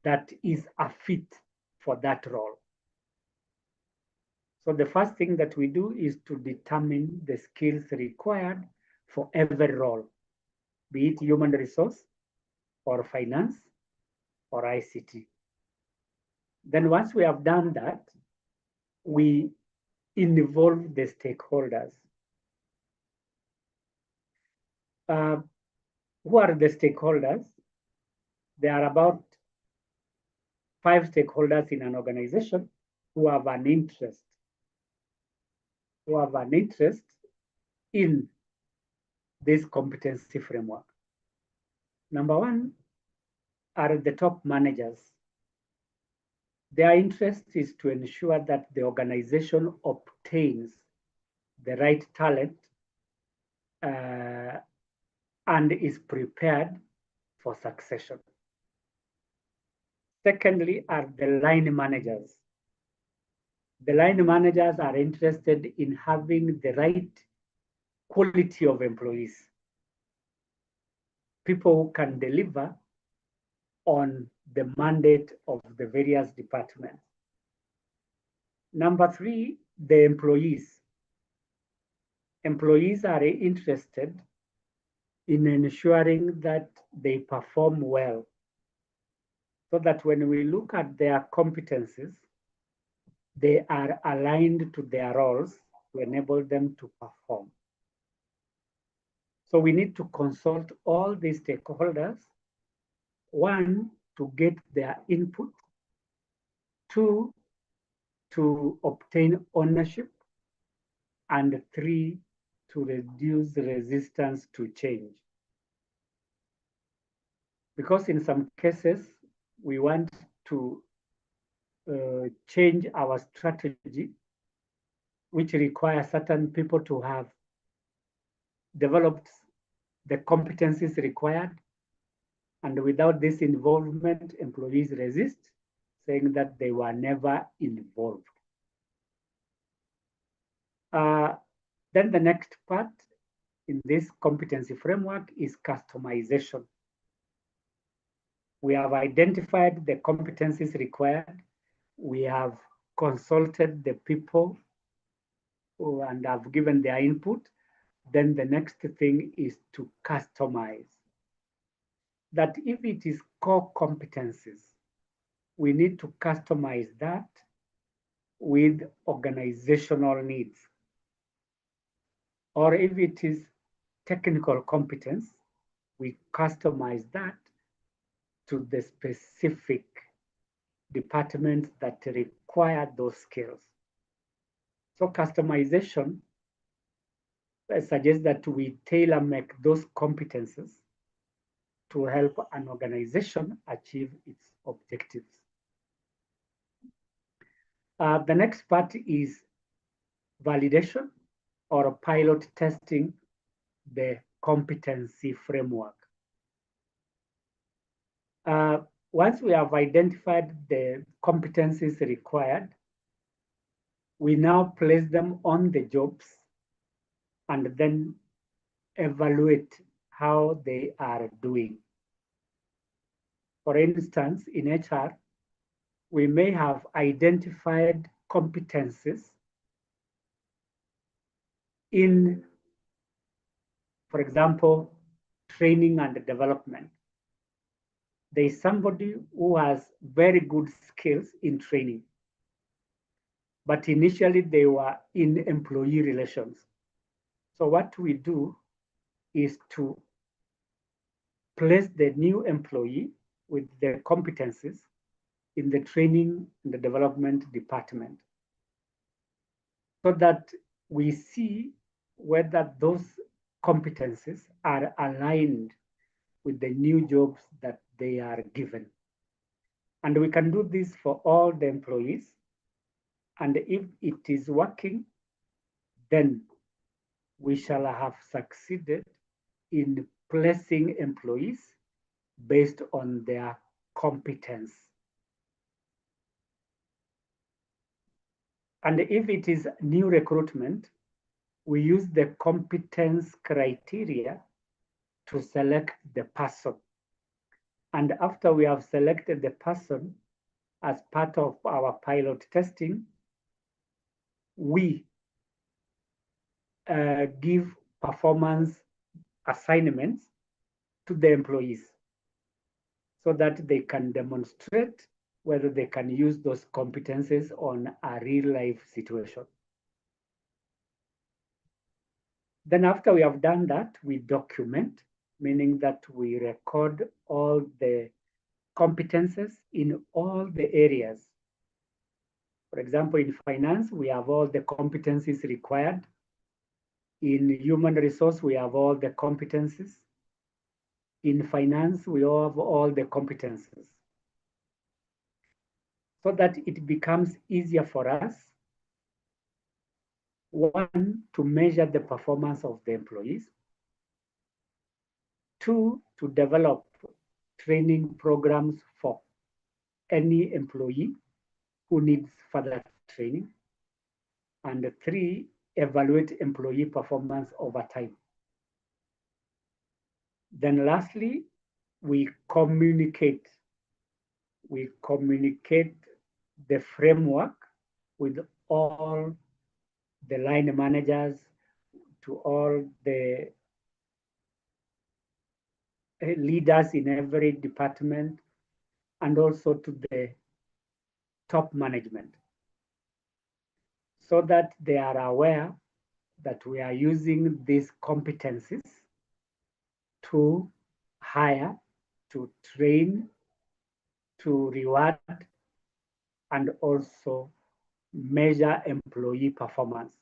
that is a fit for that role. So the first thing that we do is to determine the skills required for every role, be it human resource or finance or ICT. Then once we have done that, we involve the stakeholders. Who are the stakeholders? There are about 5 stakeholders in an organization who have an interest in this competency framework. Number 1 are the top managers. Their interest is to ensure that the organization obtains the right talent and is prepared for succession. Secondly are the line managers. The line managers are interested in having the right quality of employees, people who can deliver on the mandate of the various departments. Number 3, the employees. Employees are interested in ensuring that they perform well, so that when we look at their competencies, they are aligned to their roles to enable them to perform. So we need to consult all these stakeholders, 1, to get their input, 2, to obtain ownership, and 3, to reduce resistance to change. Because in some cases, we want to change our strategy, which requires certain people to have developed the competencies required. And without this involvement, employees resist, saying that they were never involved. Then the next part in this competency framework is customization. We have identified the competencies required. We have consulted the people and have given their input. Then the next thing is to customize. That if it is core competencies, we need to customize that with organizational needs. Or if it is technical competence, we customize that to the specific departments that require those skills. So customization suggests that we tailor make those competences to help an organization achieve its objectives. The next part is validation or pilot testing the competency framework. Once we have identified the competencies required, we now place them on the jobs and then evaluate how they are doing. For instance, in HR, we may have identified competencies in, for example, training and development. There is somebody who has very good skills in training, but initially they were in employee relations. So what we do is to place the new employee with the competencies in the training and the development department, so that we see whether those competencies are aligned with the new jobs that they are given. And we can do this for all the employees. And if it is working, then we shall have succeeded in placing employees based on their competence. And if it is new recruitment, we use the competence criteria to select the person. And after we have selected the person, as part of our pilot testing, we give performance assignments to the employees so that they can demonstrate whether they can use those competencies on a real life situation. Then after we have done that, we document, meaning that we record all the competences in all the areas. For example, in finance, we have all the competencies required. In human resource, we have all the competencies. In finance, we have all the competencies. So that it becomes easier for us, one, to measure the performance of the employees, two, to develop training programs for any employee who needs further training, and three, evaluate employee performance over time. Then lastly, we communicate the framework with all the line managers, to all the leaders in every department, and also to the top management, so that they are aware that we are using these competencies to hire, to train, to reward, and also measure employee performance.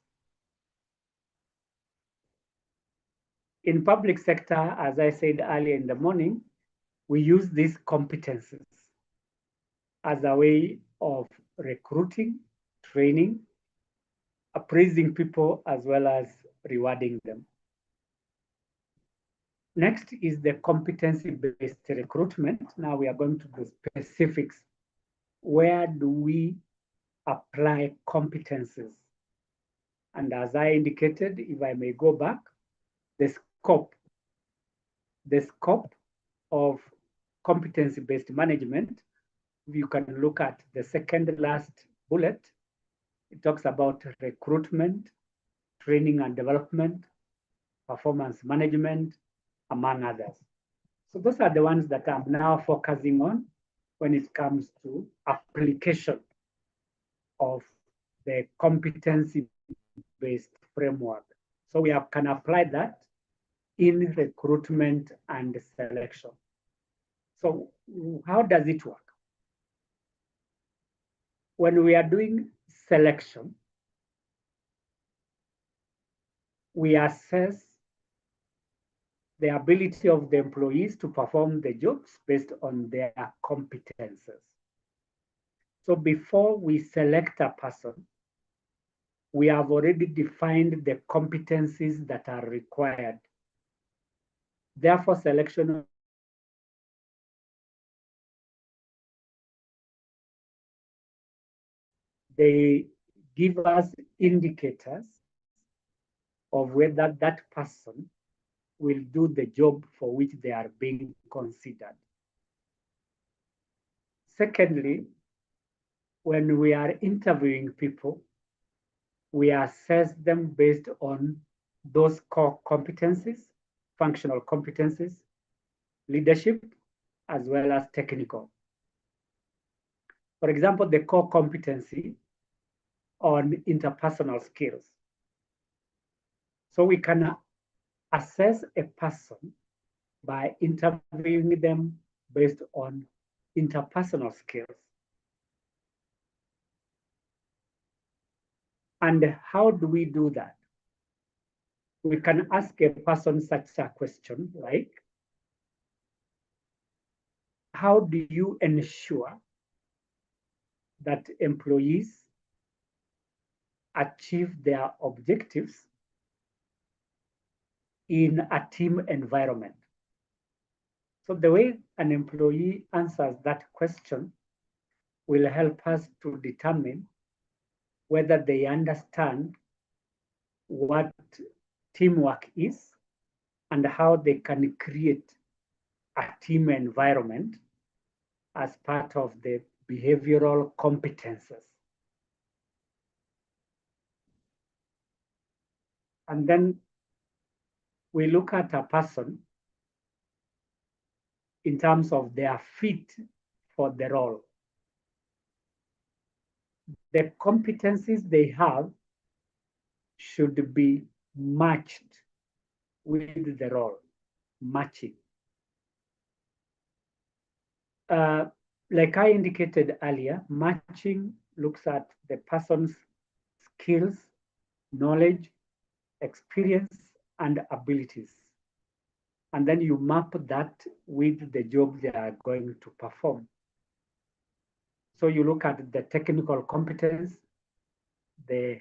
In public sector, as I said earlier in the morning, we use these competencies as a way of recruiting, training, appraising people, as well as rewarding them. Next is the competency-based recruitment. Now we are going to the specifics. Where do we apply competencies? And as I indicated, if I may go back, the scope of competency-based management, you can look at the second last bullet. It talks about recruitment, training and development, performance management, among others. So those are the ones that I'm now focusing on when it comes to application of the competency-based framework. So we can apply that in recruitment and selection. So how does it work? When we are doing selection, we assess the ability of the employees to perform the jobs based on their competences. So before we select a person, we have already defined the competencies that are required. Therefore, selection they give us indicators of whether that person will do the job for which they are being considered. Secondly, when we are interviewing people, we assess them based on those core competencies, functional competencies, leadership, as well as technical. For example, the core competency on interpersonal skills. So we can assess a person by interviewing them based on interpersonal skills. And how do we do that? We can ask a person such a question like, how do you ensure that employees achieve their objectives in a team environment? So the way an employee answers that question will help us to determine whether they understand what teamwork is and how they can create a team environment as part of the behavioral competences. And then we look at a person in terms of their fit for the role. The competencies they have should be matched with the role, matching. Like I indicated earlier, matching looks at the person's skills, knowledge, experience, and abilities. And then you map that with the job they are going to perform. So you look at the technical competence, the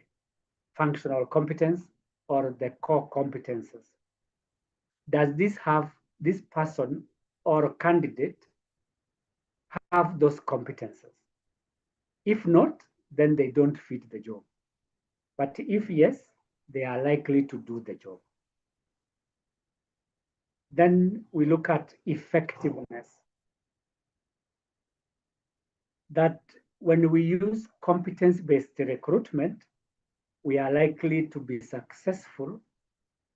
functional competence, or the core competences. Does this person or candidate have those competences? If not, then they don't fit the job. But if yes, they are likely to do the job. Then we look at effectiveness. That when we use competence-based recruitment, we are likely to be successful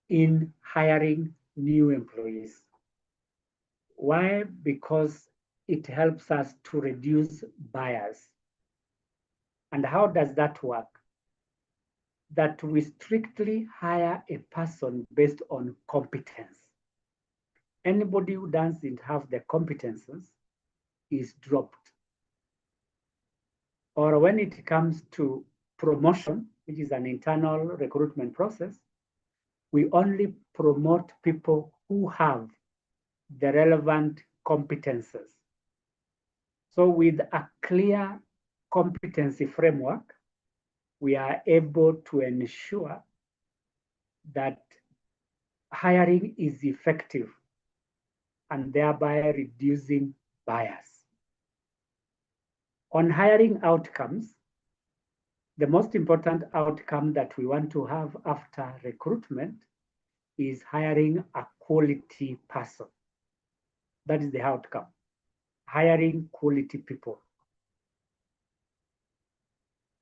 in hiring new employees. Why? Because it helps us to reduce bias. And how does that work? That we strictly hire a person based on competence. Anybody who doesn't have the competences is dropped. Or when it comes to promotion, which is an internal recruitment process, we only promote people who have the relevant competences. So with a clear competency framework, we are able to ensure that hiring is effective and thereby reducing bias. On hiring outcomes, the most important outcome that we want to have after recruitment is hiring a quality person. That is the outcome, hiring quality people.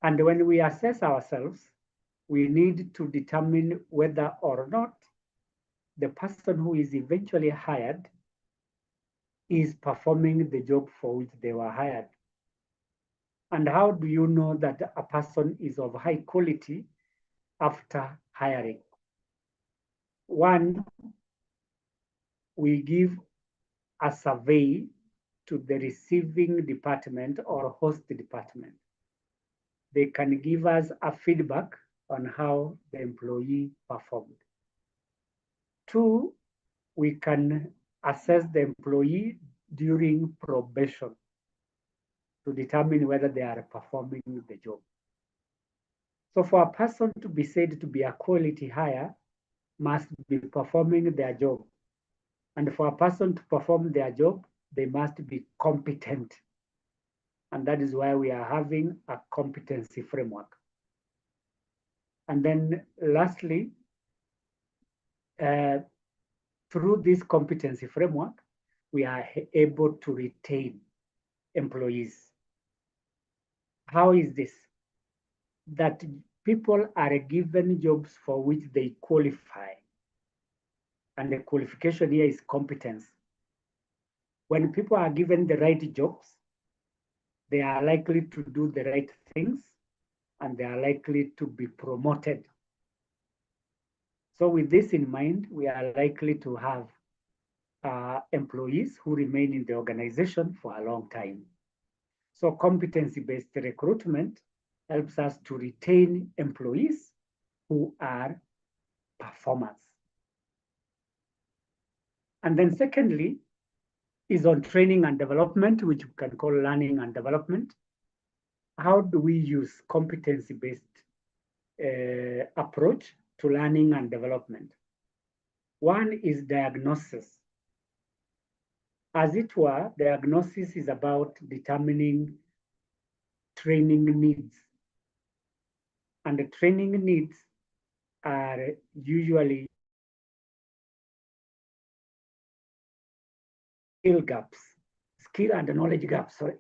And when we assess ourselves, we need to determine whether or not the person who is eventually hired is performing the job for which they were hired. And how do you know that a person is of high quality after hiring? One, we give a survey to the receiving department or host department. They can give us a feedback on how the employee performed. Two, we can assess the employee during probation to determine whether they are performing the job. So for a person to be said to be a quality hire, must be performing their job. And for a person to perform their job, they must be competent. And that is why we are having a competency framework. And then lastly, through this competency framework, we are able to retain employees. How is this? That people are given jobs for which they qualify. And the qualification here is competence. When people are given the right jobs, they are likely to do the right things and they are likely to be promoted. So with this in mind, we are likely to have employees who remain in the organization for a long time. So competency-based recruitment helps us to retain employees who are performers. And then secondly, is on training and development, which we can call learning and development. How do we use competency-based approach to learning and development? One is diagnosis. As it were, diagnosis is about determining training needs. And the training needs are usually skill and knowledge gaps, sorry.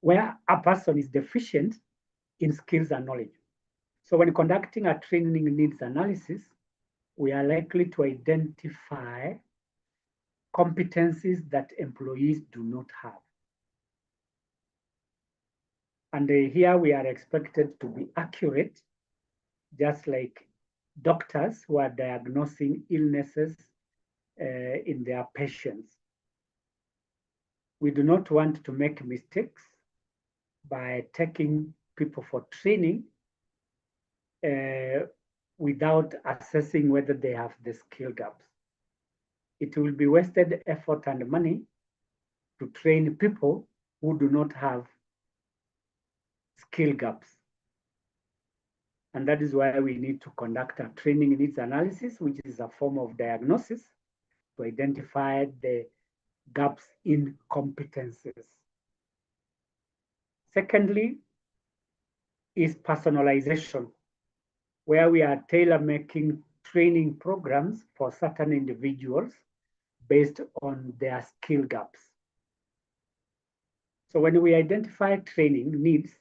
where a person is deficient in skills and knowledge. So when conducting a training needs analysis, we are likely to identify competencies that employees do not have. And here we are expected to be accurate, just like doctors who are diagnosing illnesses in their patients. We do not want to make mistakes by taking people for training without assessing whether they have the skill gaps. It will be wasted effort and money to train people who do not have skill gaps. And that is why we need to conduct a training needs analysis, which is a form of diagnosis to identify the gaps in competencies. Secondly, is personalization, where we are tailor-making training programs for certain individuals based on their skill gaps. So when we identify training needs,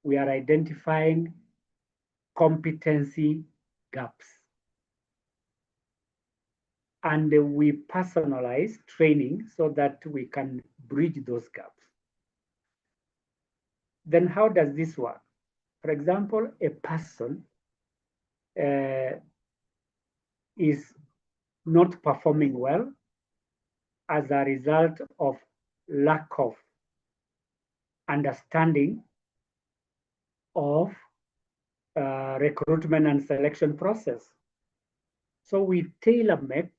we are identifying competency gaps. And we personalize training so that we can bridge those gaps. Then how does this work? For example, a person is not performing well as a result of lack of understanding of recruitment and selection process. So we tailor-make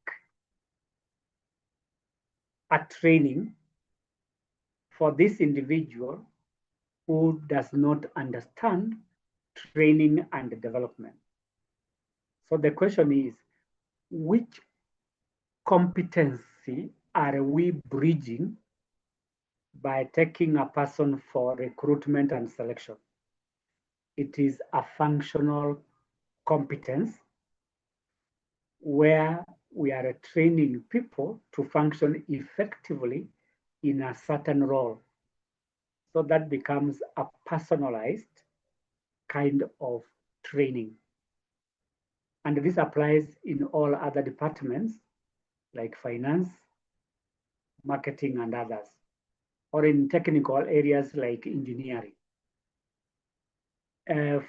a training for this individual who does not understand training and development. So the question is, which competency are we bridging by taking a person for recruitment and selection? It is a functional competence where we are training people to function effectively in a certain role. So that becomes a personalized kind of training. And this applies in all other departments like finance, marketing, and others, or in technical areas like engineering.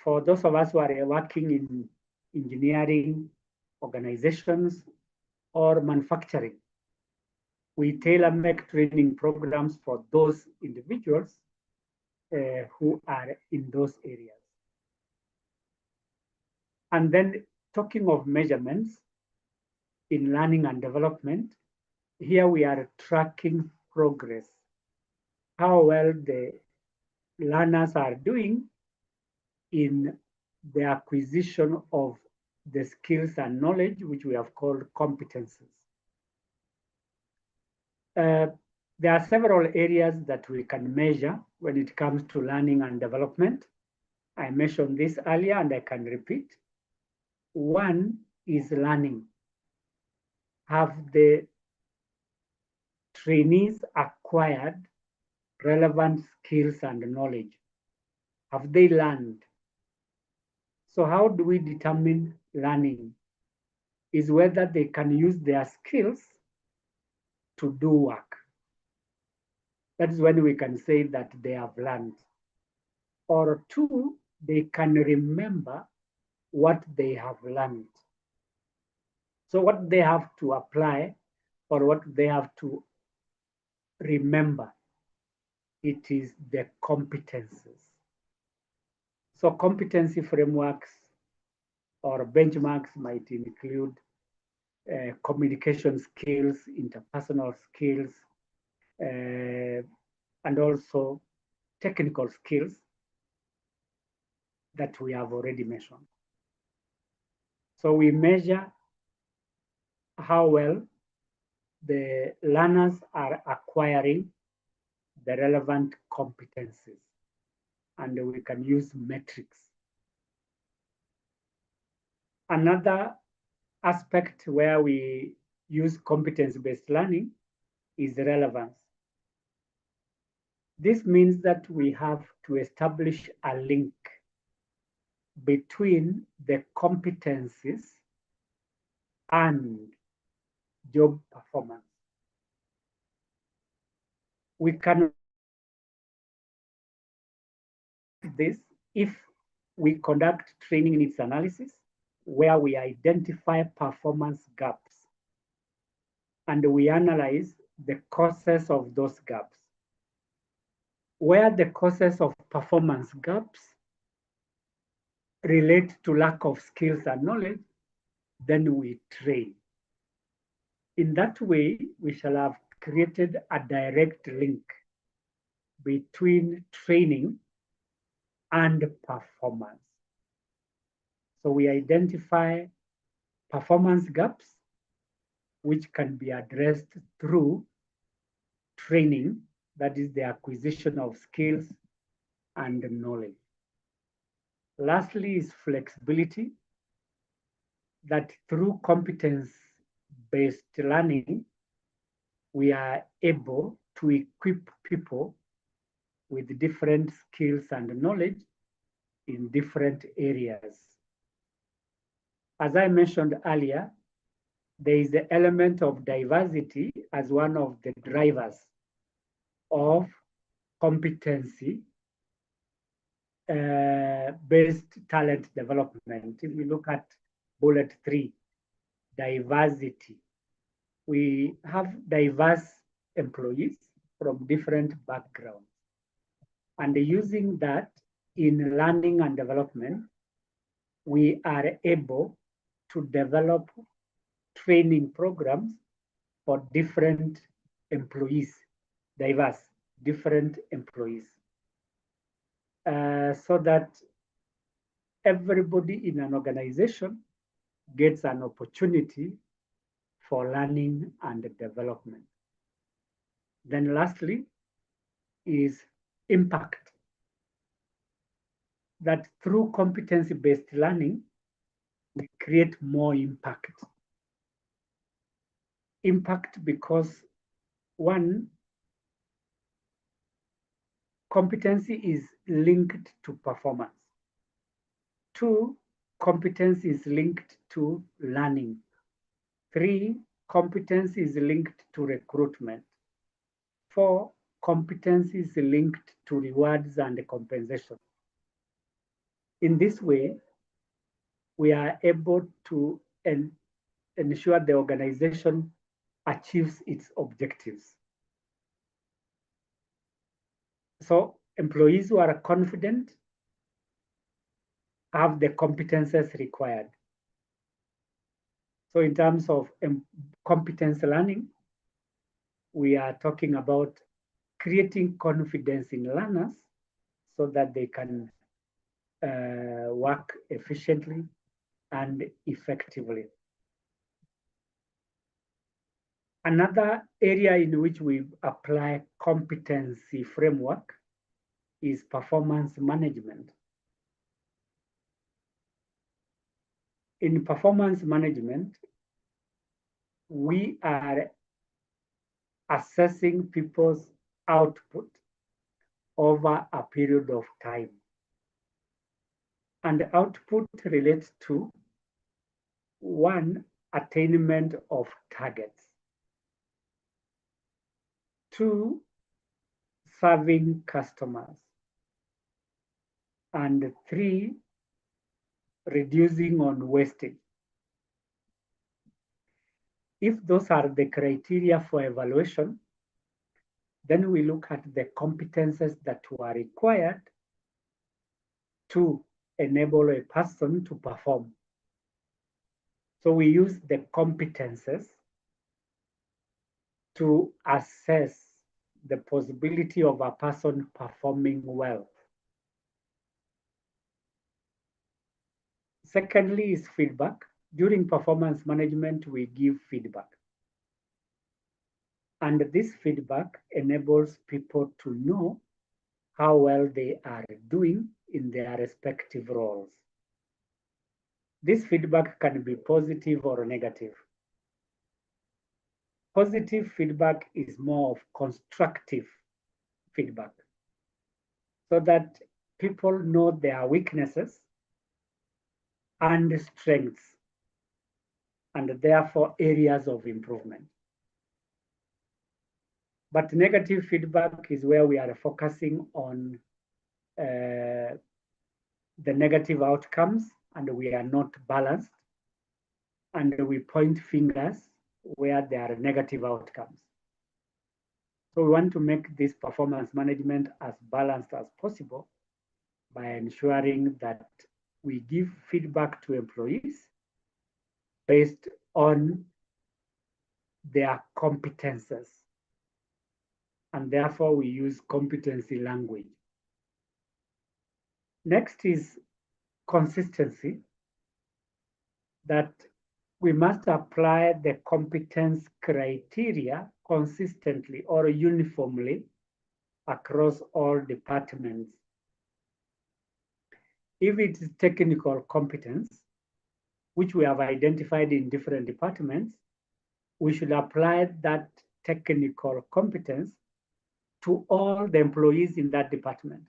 For those of us who are working in engineering organizations or manufacturing, we tailor-make training programs for those individuals who are in those areas. And then talking of measurements in learning and development, here we are tracking progress, how well the learners are doing in the acquisition of the skills and knowledge, which we have called competencies. There are several areas that we can measure when it comes to learning and development. I mentioned this earlier and I can repeat. One is learning. Have the trainees acquired relevant skills and knowledge? Have they learned? So how do we determine learning? Is whether they can use their skills to do work. That is when we can say that they have learned. Or two, they can remember what they have learned. So what they have to apply or what they have to remember, it is the competencies. So competency frameworks or benchmarks might include communication skills, interpersonal skills, and also technical skills that we have already mentioned. So we measure how well the learners are acquiring the relevant competencies, and we can use metrics. Another aspect where we use competence-based learning is relevance. This means that we have to establish a link between the competencies and job performance. We can this if we conduct training needs analysis, where we identify performance gaps and we analyze the causes of those gaps. Where the causes of performance gaps relate to lack of skills and knowledge, then we train. In that way, we shall have created a direct link between training and performance. So we identify performance gaps, which can be addressed through training, that is the acquisition of skills and knowledge. Lastly is flexibility, that through competence-based learning, we are able to equip people with different skills and knowledge in different areas. As I mentioned earlier, there is the element of diversity as one of the drivers of competency-based talent development. If we look at bullet 3, diversity, we have diverse employees from different backgrounds. And using that in learning and development, we are able to develop training programs for different employees, diverse, different employees, so that everybody in an organization gets an opportunity for learning and development. Then lastly is impact, that through competency-based learning, we create more impact. Impact because, one, competency is linked to performance. 2, competence is linked to learning. 3, competence is linked to recruitment. 4, competence is linked to rewards and compensation. In this way, we are able to ensure the organization achieves its objectives. So employees who are confident have the competences required. So in terms of competence learning, we are talking about creating confidence in learners so that they can work efficiently and effectively. Another area in which we apply competency framework is performance management. In performance management, we are assessing people's output over a period of time. And output relates to, 1, attainment of targets. 2, serving customers. And 3, reducing on wastage. If those are the criteria for evaluation, then we look at the competences that were required to enable a person to perform. So we use the competences to assess the possibility of a person performing well. Secondly is feedback. During performance management, we give feedback. And this feedback enables people to know how well they are doing in their respective roles. This feedback can be positive or negative. Positive feedback is more of constructive feedback. so that people know their weaknesses and strengths, and therefore areas of improvement. But negative feedback is where we are focusing on the negative outcomes, and we are not balanced, and we point fingers where there are negative outcomes. So we want to make this performance management as balanced as possible by ensuring that we give feedback to employees based on their competences. And therefore, we use competency language. Next is consistency, that we must apply the competence criteria consistently or uniformly across all departments. If it is technical competence, which we have identified in different departments, we should apply that technical competence to all the employees in that department.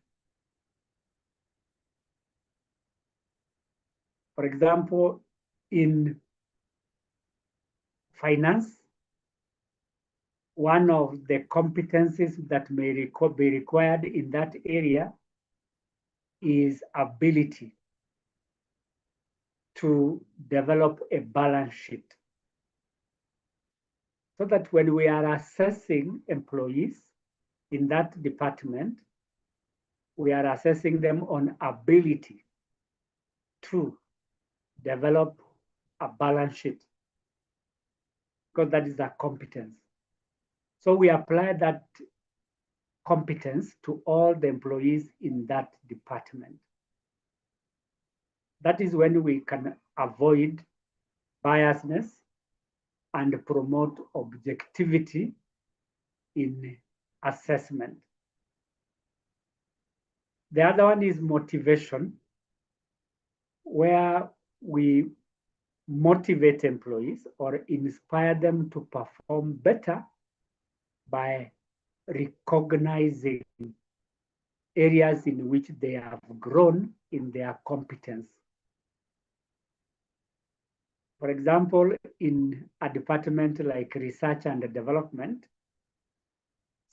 For example, in finance, one of the competencies that may be required in that area is ability to develop a balance sheet. So that when we are assessing employees in that department, we are assessing them on ability to develop a balance sheet, because that is a competence. So we apply that competence to all the employees in that department. That is when we can avoid biasness and promote objectivity in assessment. The other one is motivation, where we motivate employees or inspire them to perform better by recognizing areas in which they have grown in their competence. For example, in a department like research and development,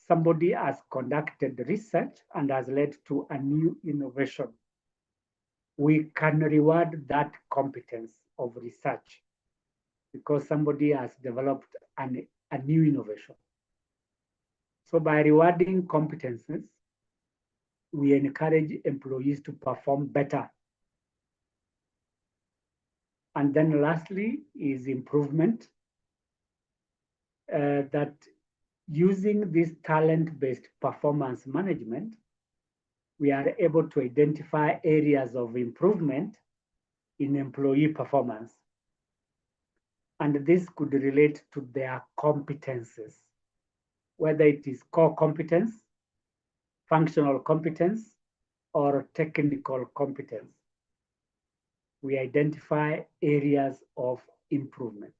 somebody has conducted research and has led to a new innovation. We can reward that competence of research because somebody has developed a new innovation. So by rewarding competences, we encourage employees to perform better. And then lastly is improvement, that using this talent-based performance management, we are able to identify areas of improvement in employee performance. And this could relate to their competences, whether it is core competence, functional competence, or technical competence. We identify areas of improvement.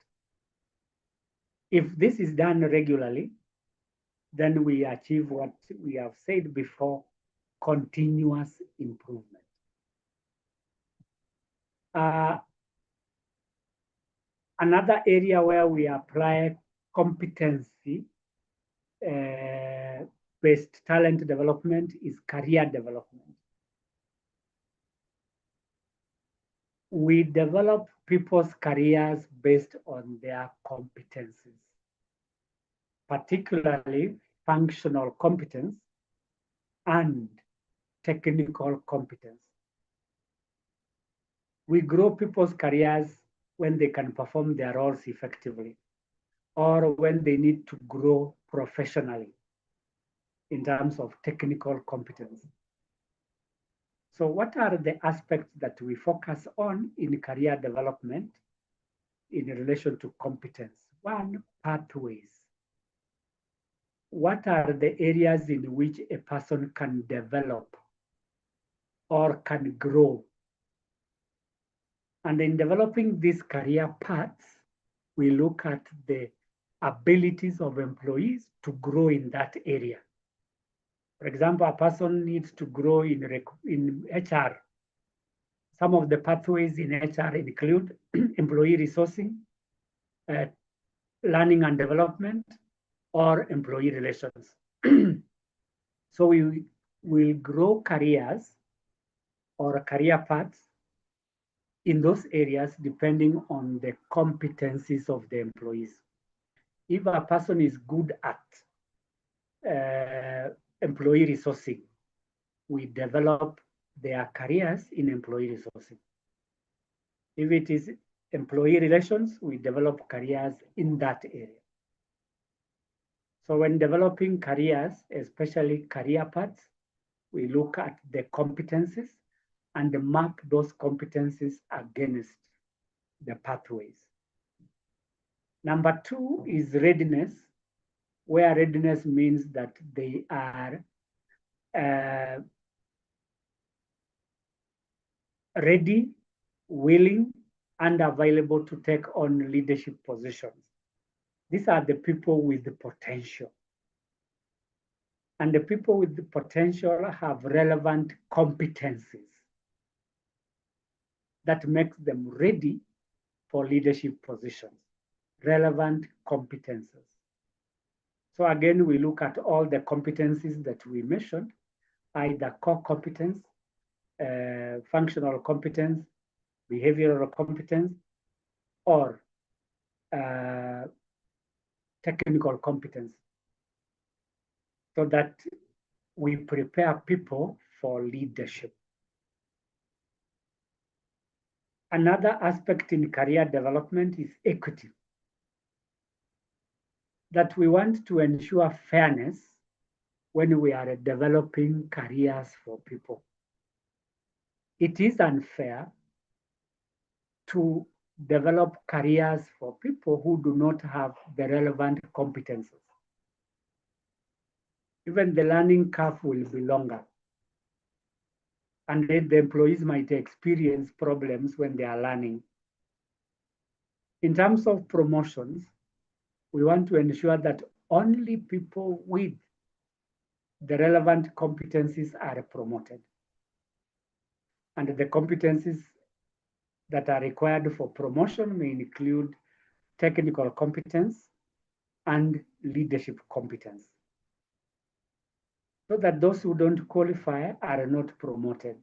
If this is done regularly, then we achieve what we have said before, continuous improvement. Another area where we apply competency-based talent development is career development. We develop people's careers based on their competencies, particularly functional competence and technical competence. We grow people's careers when they can perform their roles effectively, or when they need to grow professionally in terms of technical competence. So what are the aspects that we focus on in career development in relation to competence? One, pathways. What are the areas in which a person can develop or can grow? And in developing these career paths, we look at the abilities of employees to grow in that area. For example, a person needs to grow in HR. Some of the pathways in HR include employee resourcing, uh, learning and development, or employee relations. So we will grow careers or career paths in those areas depending on the competencies of the employees. If a person is good at employee resourcing, we develop their careers in employee resourcing. If it is employee relations, we develop careers in that area. So when developing careers, especially career paths, we look at the competencies and map those competencies against the pathways. Number two is readiness, where readiness means that they are ready, willing, and available to take on leadership positions. These are the people with the potential. And the people with the potential have relevant competencies that makes them ready for leadership positions, relevant competencies. So again, we look at all the competencies that we mentioned, either core competence, functional competence, behavioral competence, or technical competence, so that we prepare people for leadership. Another aspect in career development is equity, that we want to ensure fairness when we are developing careers for people. It is unfair to develop careers for people who do not have the relevant competences. Even the learning curve will be longer. And then the employees might experience problems when they are learning. In terms of promotions, we want to ensure that only people with the relevant competencies are promoted. And the competencies that are required for promotion may include technical competence and leadership competence, so that those who don't qualify are not promoted.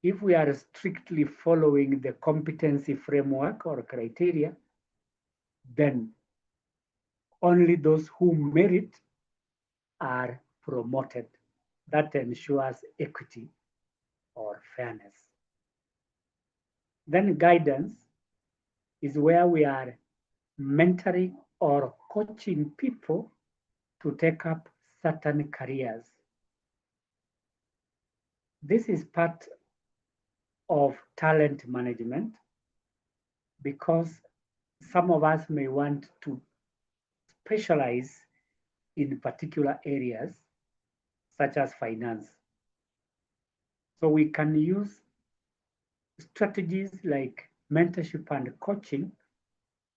If we are strictly following the competency framework or criteria, then only those who merit are promoted. That ensures equity or fairness. Then guidance is where we are mentoring or coaching people to take up certain careers. This is part of talent management, because some of us may want to specialize in particular areas, such as finance. So we can use strategies like mentorship and coaching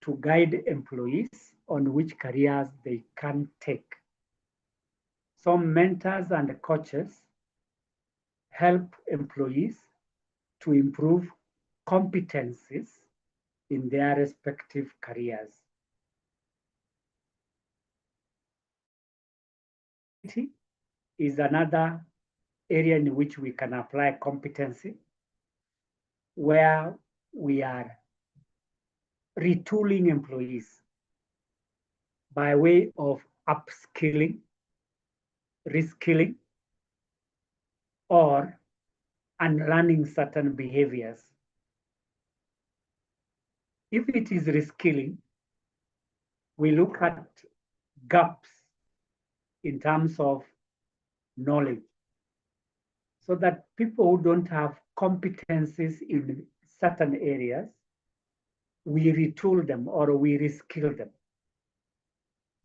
to guide employees on which careers they can take. Some mentors and coaches help employees to improve competencies in their respective careers. Is another area in which we can apply competency, where we are retooling employees by way of upskilling, reskilling, or unlearning certain behaviors. If it is reskilling, we look at gaps in terms of knowledge, so that people who don't have competencies in certain areas, we retool them or we reskill them,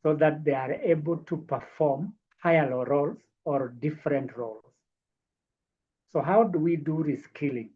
so that they are able to perform higher roles or different roles. So how do we do reskilling?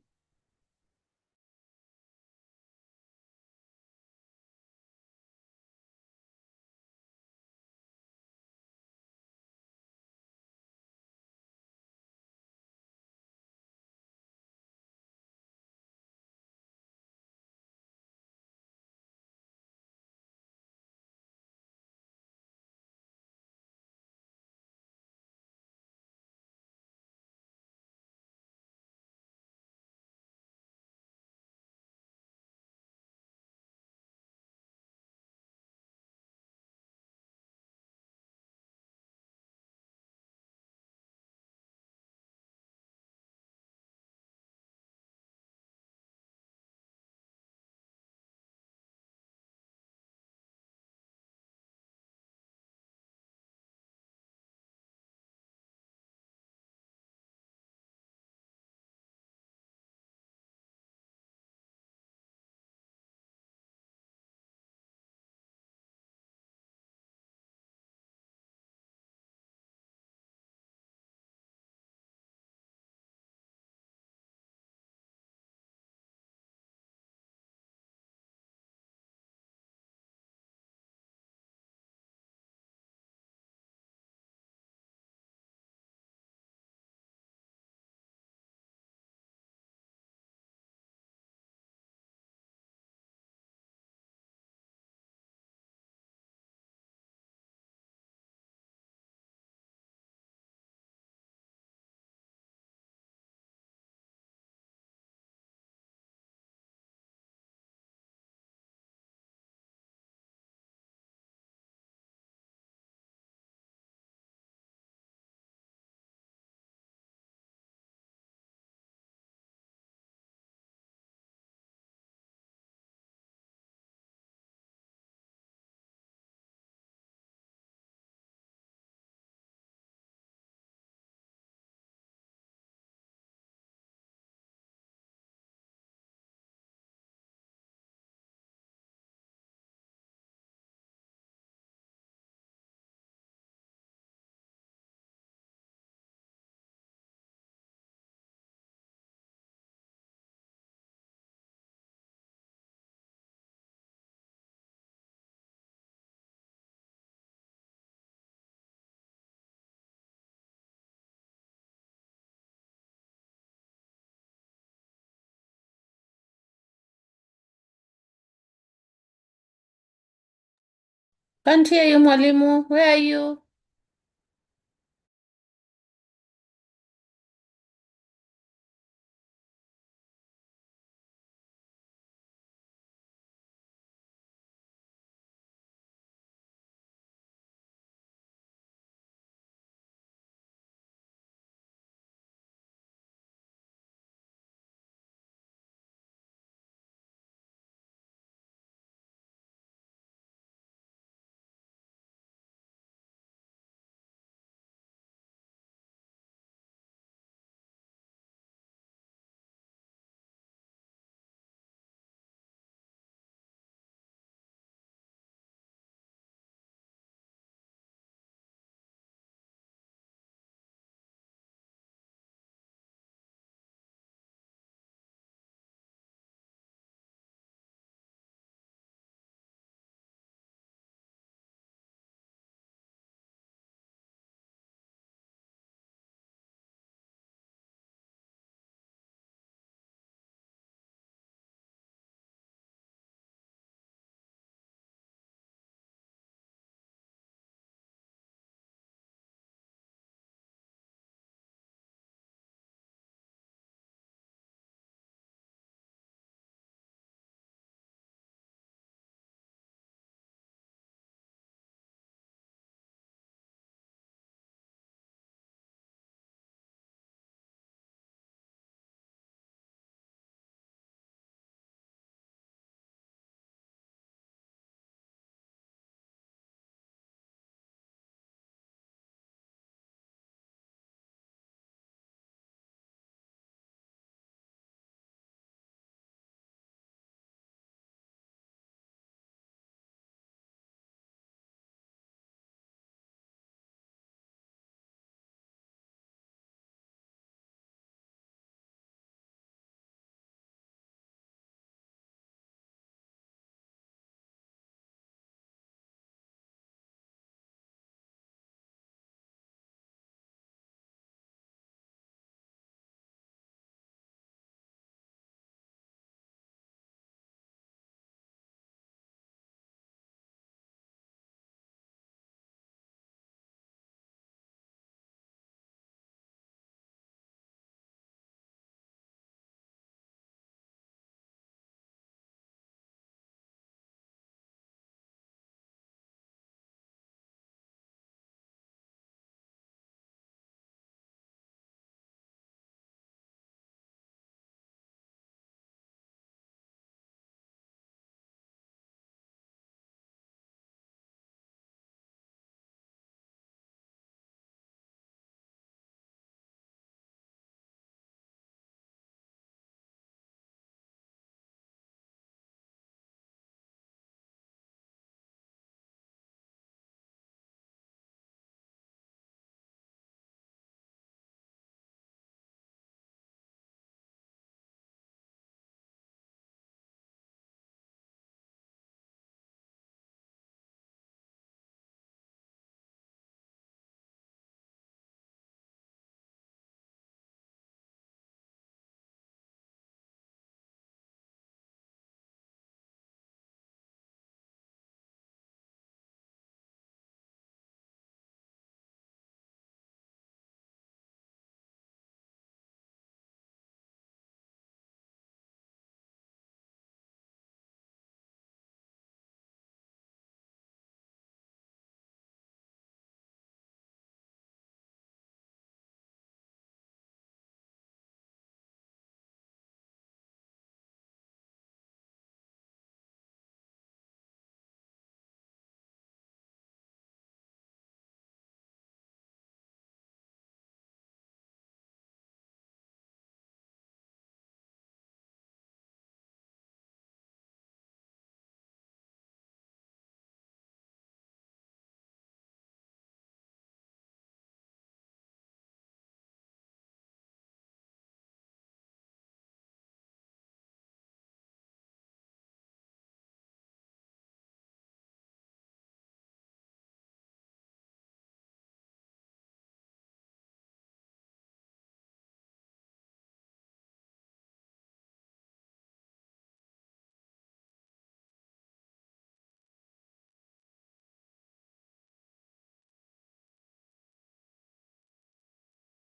Can't hear you, Mwalimu. Where are you?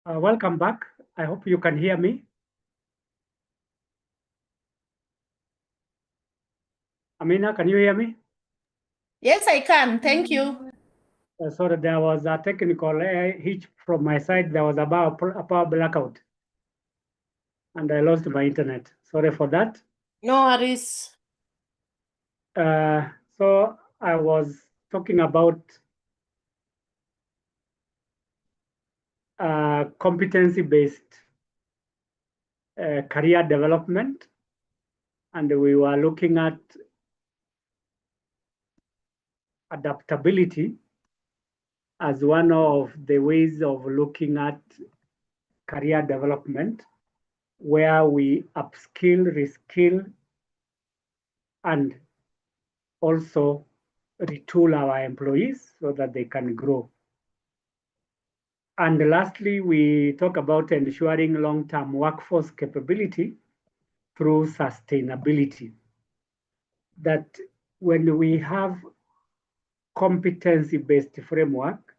Welcome back. I hope you can hear me. Amina, can you hear me?
Yes, I can. Thank you.
Sorry, there was a technical hitch from my side. There was a power blackout, and I lost my internet. Sorry for that.
No worries.
So I was talking about competency-based career development, and we were looking at adaptability as one of the ways of looking at career development, where we upskill, reskill, and also retool our employees so that they can grow. And lastly, we talk about ensuring long-term workforce capability through sustainability. That when we have competency-based framework,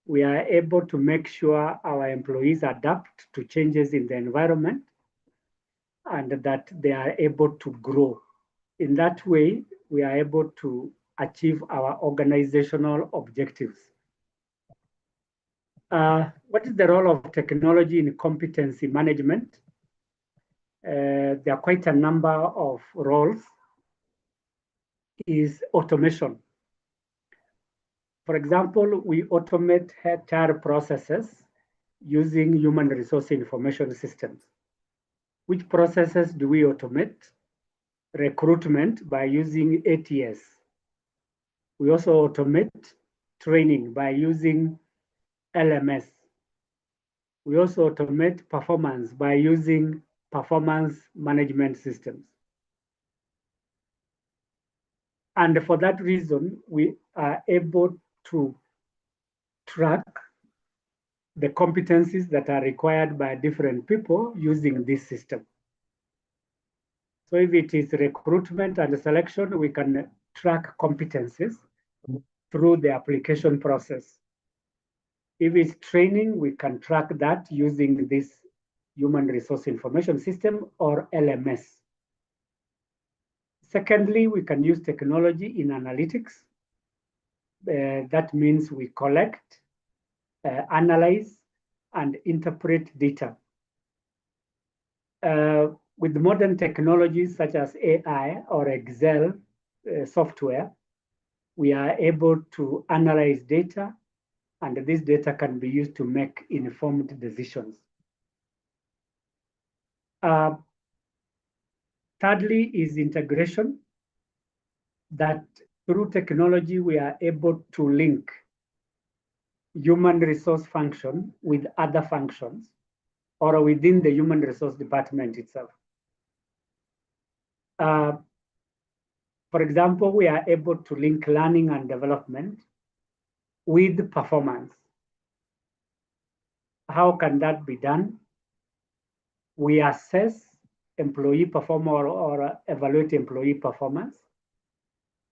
we are able to make sure our employees adapt to changes in the environment and that they are able to grow. In that way, we are able to achieve our organizational objectives. What is the role of technology in competency management? There are quite a number of roles. Is automation. For example, we automate HR processes using human resource information systems. Which processes do we automate? Recruitment by using ATS. We also automate training by using LMS. We also automate performance by using performance management systems. And for that reason, we are able to track the competencies that are required by different people using this system. So if it is recruitment and selection, we can track competencies through the application process. If it's training, we can track that using this human resource information system or LMS. Secondly, we can use technology in analytics. That means we collect, analyze, and interpret data. With modern technologies such as AI or Excel software, we are able to analyze data, and this data can be used to make informed decisions. Thirdly is integration, that through technology, we are able to link human resource function with other functions or within the human resource department itself. For example, we are able to link learning and development with performance. How can that be done? We assess employee performance or evaluate employee performance,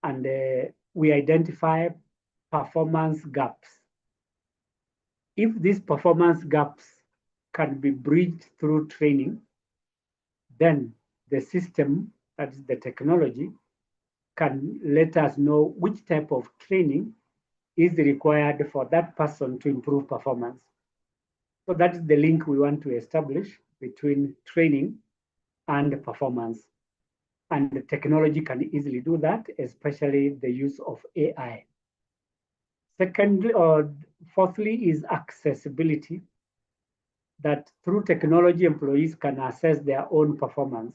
and we identify performance gaps. If these performance gaps can be bridged through training, then the system, that is the technology, can let us know which type of training is required for that person to improve performance. So that is the link we want to establish between training and performance. And the technology can easily do that, especially the use of AI. Secondly, or fourthly, is accessibility, that through technology, employees can assess their own performance.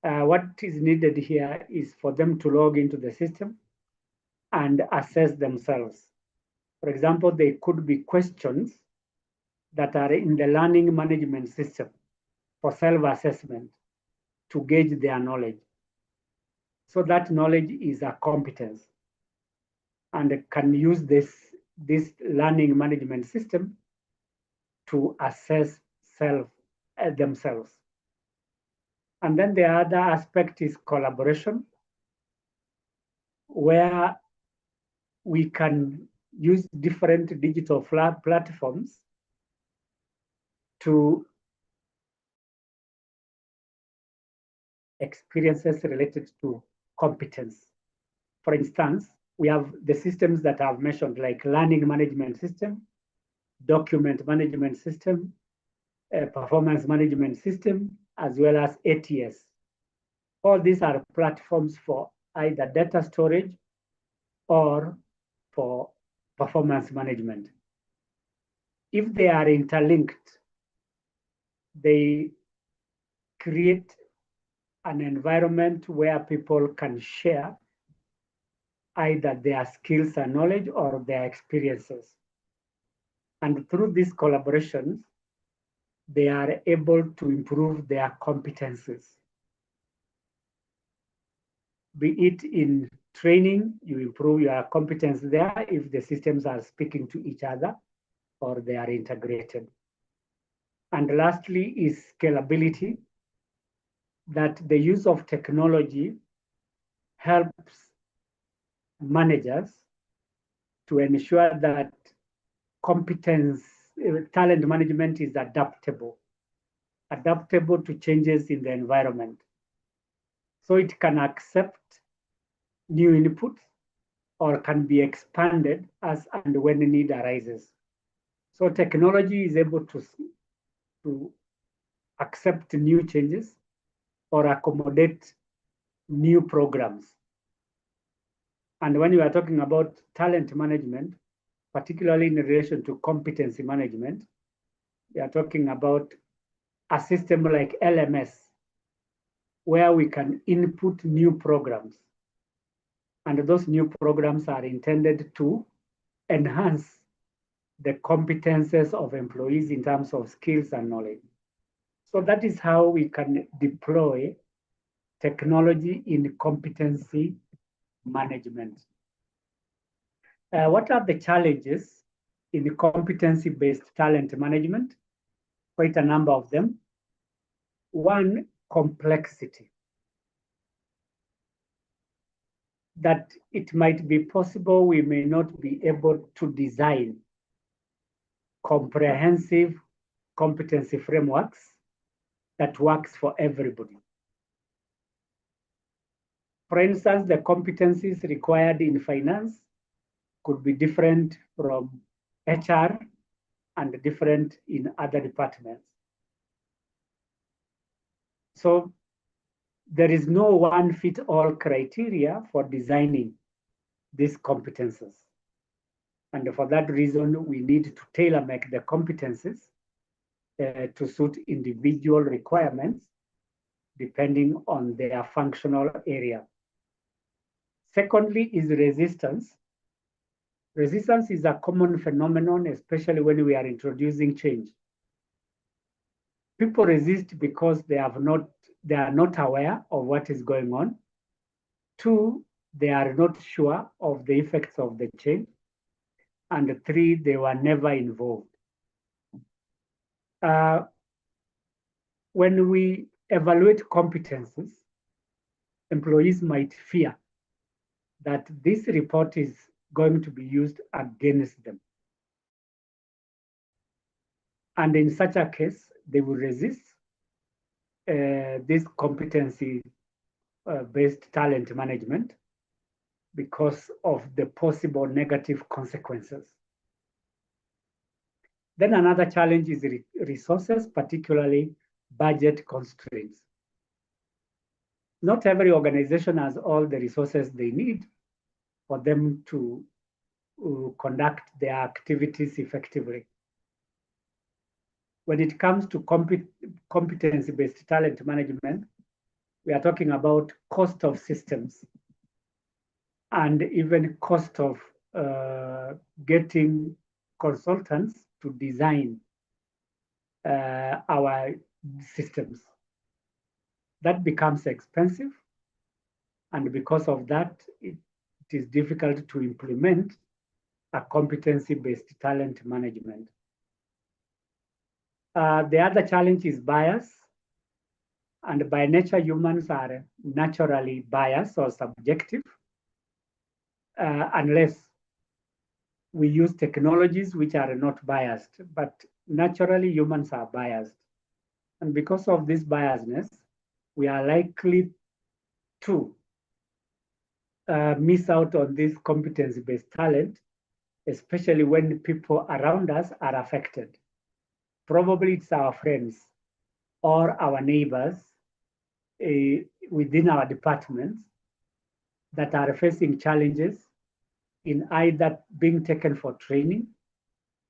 What is needed here is for them to log into the system and assess themselves. For example, there could be questions that are in the learning management system for self-assessment to gauge their knowledge. So that knowledge is a competence and can use this learning management system to assess themselves. And then the other aspect is collaboration, where we can use different digital platforms to experiences related to competence. For instance, we have the systems that I've mentioned, like learning management system, document management system, performance management system, as well as ATS. All these are platforms for either data storage or for performance management. If they are interlinked, they create an environment where people can share either their skills and knowledge or their experiences. And through these collaborations, they are able to improve their competencies. Be it in training, you improve your competence there if the systems are speaking to each other or they are integrated. And lastly is scalability, that the use of technology helps managers to ensure that talent management is adaptable to changes in the environment. So it can accept new inputs or can be expanded as and when the need arises. So technology is able to accept new changes or accommodate new programs. And when you are talking about talent management, particularly in relation to competency management, we are talking about a system like LMS, where we can input new programs. And those new programs are intended to enhance the competences of employees in terms of skills and knowledge. So that is how we can deploy technology in competency management. What are the challenges in the competency-based talent management? Quite a number of them. One, complexity. That it might be possible we may not be able to design comprehensive competency frameworks that works for everybody. For instance, the competencies required in finance could be different from HR and different in other departments. So there is no one-fit-all criteria for designing these competences. And for that reason, we need to tailor-make the competences to suit individual requirements depending on their functional area. Secondly is resistance. Resistance is a common phenomenon, especially when we are introducing change. People resist because they are not aware of what is going on. Two, they are not sure of the effects of the change. And three, they were never involved. When we evaluate competences, employees might fear that this report is going to be used against them. And in such a case, they will resist this competency-based talent management because of the possible negative consequences. Then another challenge is resources, particularly budget constraints. Not every organization has all the resources they need for them to conduct their activities effectively. When it comes to competency-based talent management, we are talking about cost of systems and even cost of getting consultants to design our systems. That becomes expensive, and because of that, it is difficult to implement a competency-based talent management. The other challenge is bias, and by nature, humans are naturally biased or subjective, unless we use technologies which are not biased. But naturally humans are biased. And because of this biasness, we are likely to miss out on this competence-based talent, especially when people around us are affected. Probably it's our friends or our neighbors within our departments that are facing challenges in either being taken for training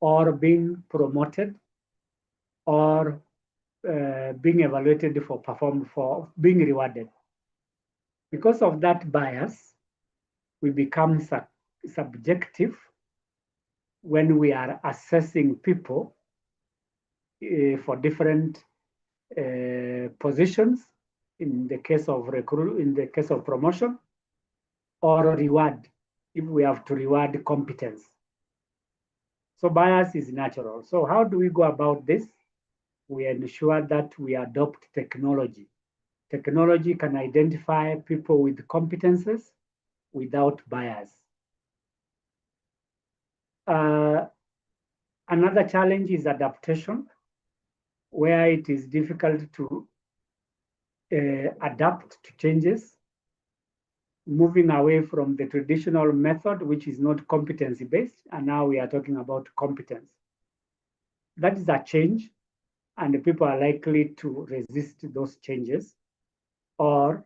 or being promoted or being evaluated for being rewarded. Because of that bias, we become subjective when we are assessing people for different positions in the case of promotion or reward if we have to reward competence. So bias is natural. So how do we go about this? We ensure that we adopt technology. Technology can identify people with competences without bias. Another challenge is adaptation, where it is difficult to adapt to changes, moving away from the traditional method, which is not competency-based, and now we are talking about competence. That is a change, and people are likely to resist those changes or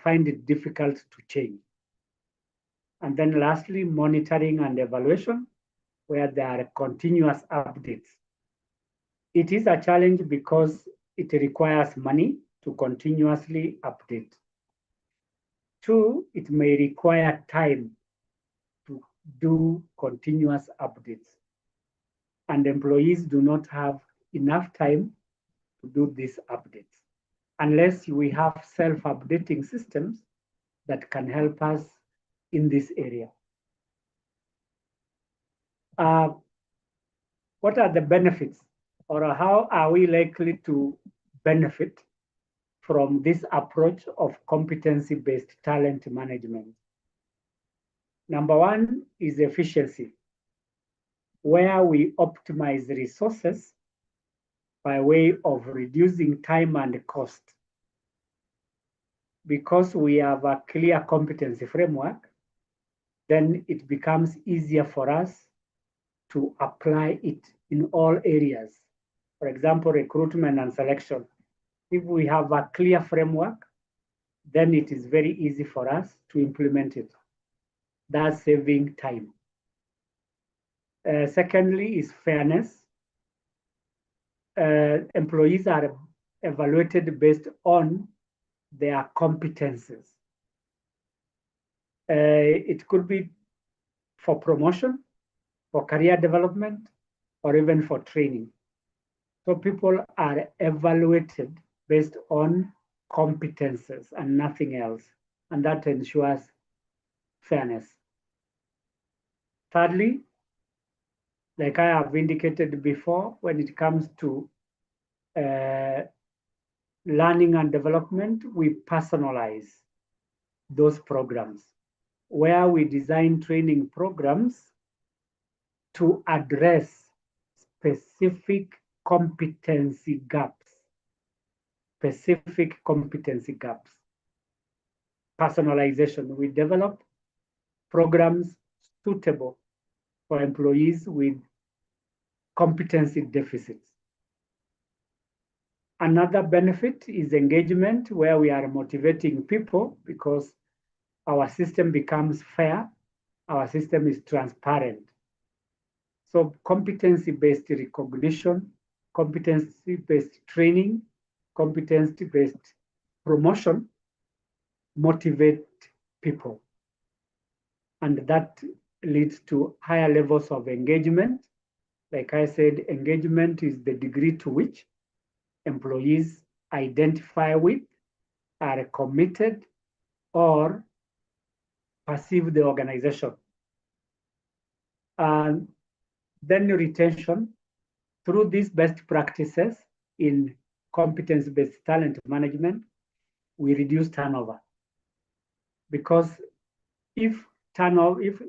find it difficult to change. And then lastly, monitoring and evaluation, where there are continuous updates. It is a challenge because it requires money to continuously update. Two, it may require time to do continuous updates. And employees do not have enough time to do these updates unless we have self-updating systems that can help us in this area. What are the benefits, or how are we likely to benefit from this approach of competency-based talent management? Number one is efficiency, where we optimize resources by way of reducing time and cost. Because we have a clear competency framework, then it becomes easier for us to apply it in all areas. For example, recruitment and selection. If we have a clear framework, then it is very easy for us to implement it. That's saving time. Secondly is fairness. Employees are evaluated based on their competences. It could be for promotion, for career development, or even for training. So people are evaluated based on competences and nothing else, and that ensures fairness. Thirdly, like I have indicated before, when it comes to learning and development, we personalize those programs, where we design training programs to address specific competency gaps. Personalization. We develop programs suitable for employees with competency deficits. Another benefit is engagement, where we are motivating people because our system becomes fair, our system is transparent. So competency-based recognition, competency-based training, competency-based promotion motivate people. And that leads to higher levels of engagement. Like I said, engagement is the degree to which employees identify with, are committed, or perceive the organization. And then retention. Through these best practices in competence-based talent management, we reduce turnover. Because if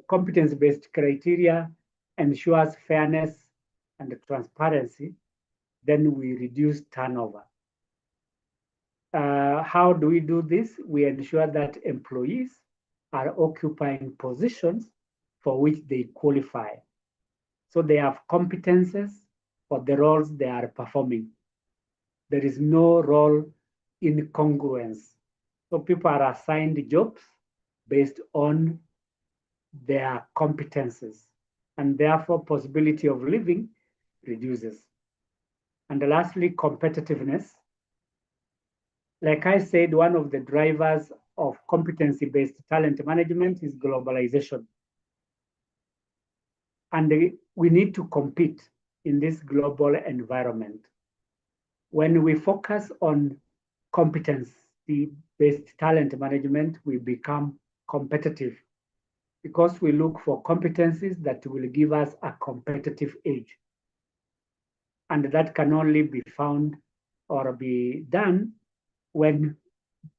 competence-based criteria ensures fairness and transparency, then we reduce turnover. How do we do this? We ensure that employees are occupying positions for which they qualify. So they have competences for the roles they are performing. There is no role incongruence. So people are assigned jobs based on their competences, and therefore possibility of leaving reduces. And lastly, competitiveness. Like I said, one of the drivers of competency-based talent management is globalization. And we need to compete in this global environment. When we focus on competency-based talent management, we become competitive because we look for competencies that will give us a competitive edge. And that can only be found or be done when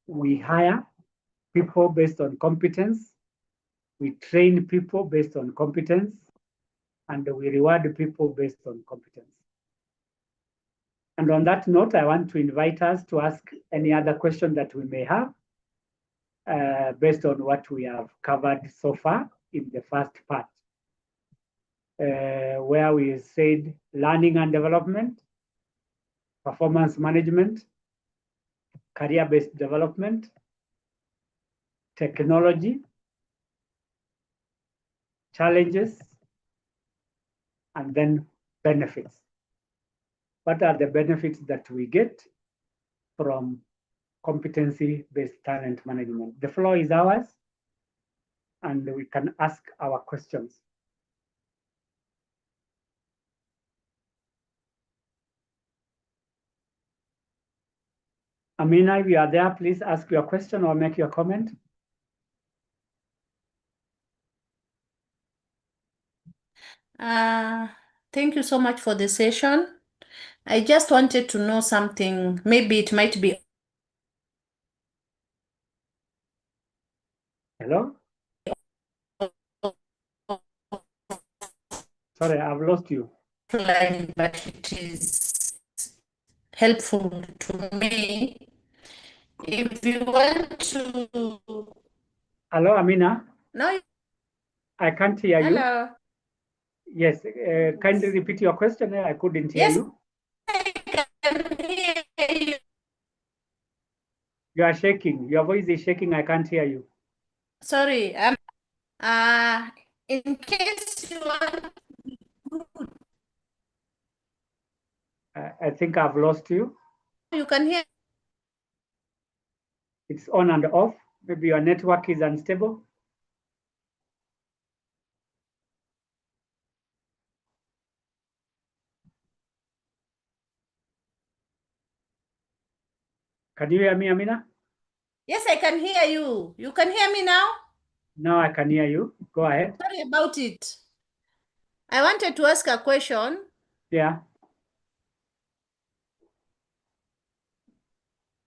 we hire people based on competence, we train people based on competence, and we reward people based on competence. And on that note, I want to invite us to ask any other question that we may have based on what we have covered so far in the first part, where we said learning and development, performance management, career-based development, technology, challenges, and then benefits. What are the benefits that we get from competency-based talent management? The floor is ours, and we can ask our questions. Amina, if you are there, please ask your question or make your comment.
Thank you so much for the session. I just wanted to know something. Maybe it might be.
Hello? Sorry, I've lost you.
But it is helpful to me. If you want to.
Hello, Amina?
No.
I can't hear you.
Hello.
Yes, kindly repeat your question. I couldn't hear you.
I can hear you.
You are shaking. Your voice is shaking. I can't hear you.
Sorry. In case you want.
I think I've lost you.
You can hear.
It's on and off. Maybe your network is unstable. Can you hear me, Amina?
Yes, I can hear you. You can hear me now?
Now I can hear you. Go ahead.
Sorry about it. I wanted to ask a question.
Yeah.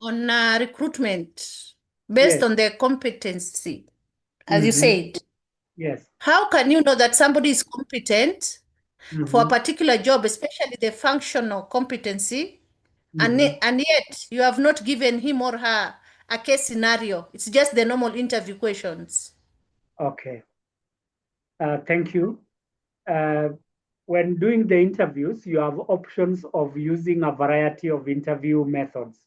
On recruitment based on their competency, as you said.
Yes.
How can you know that somebody is competent for a particular job, especially the functional competency, and yet you have not given him or her a case scenario? It's just the normal interview questions.
Okay. Thank you. When doing the interviews, you have options of using a variety of interview methods.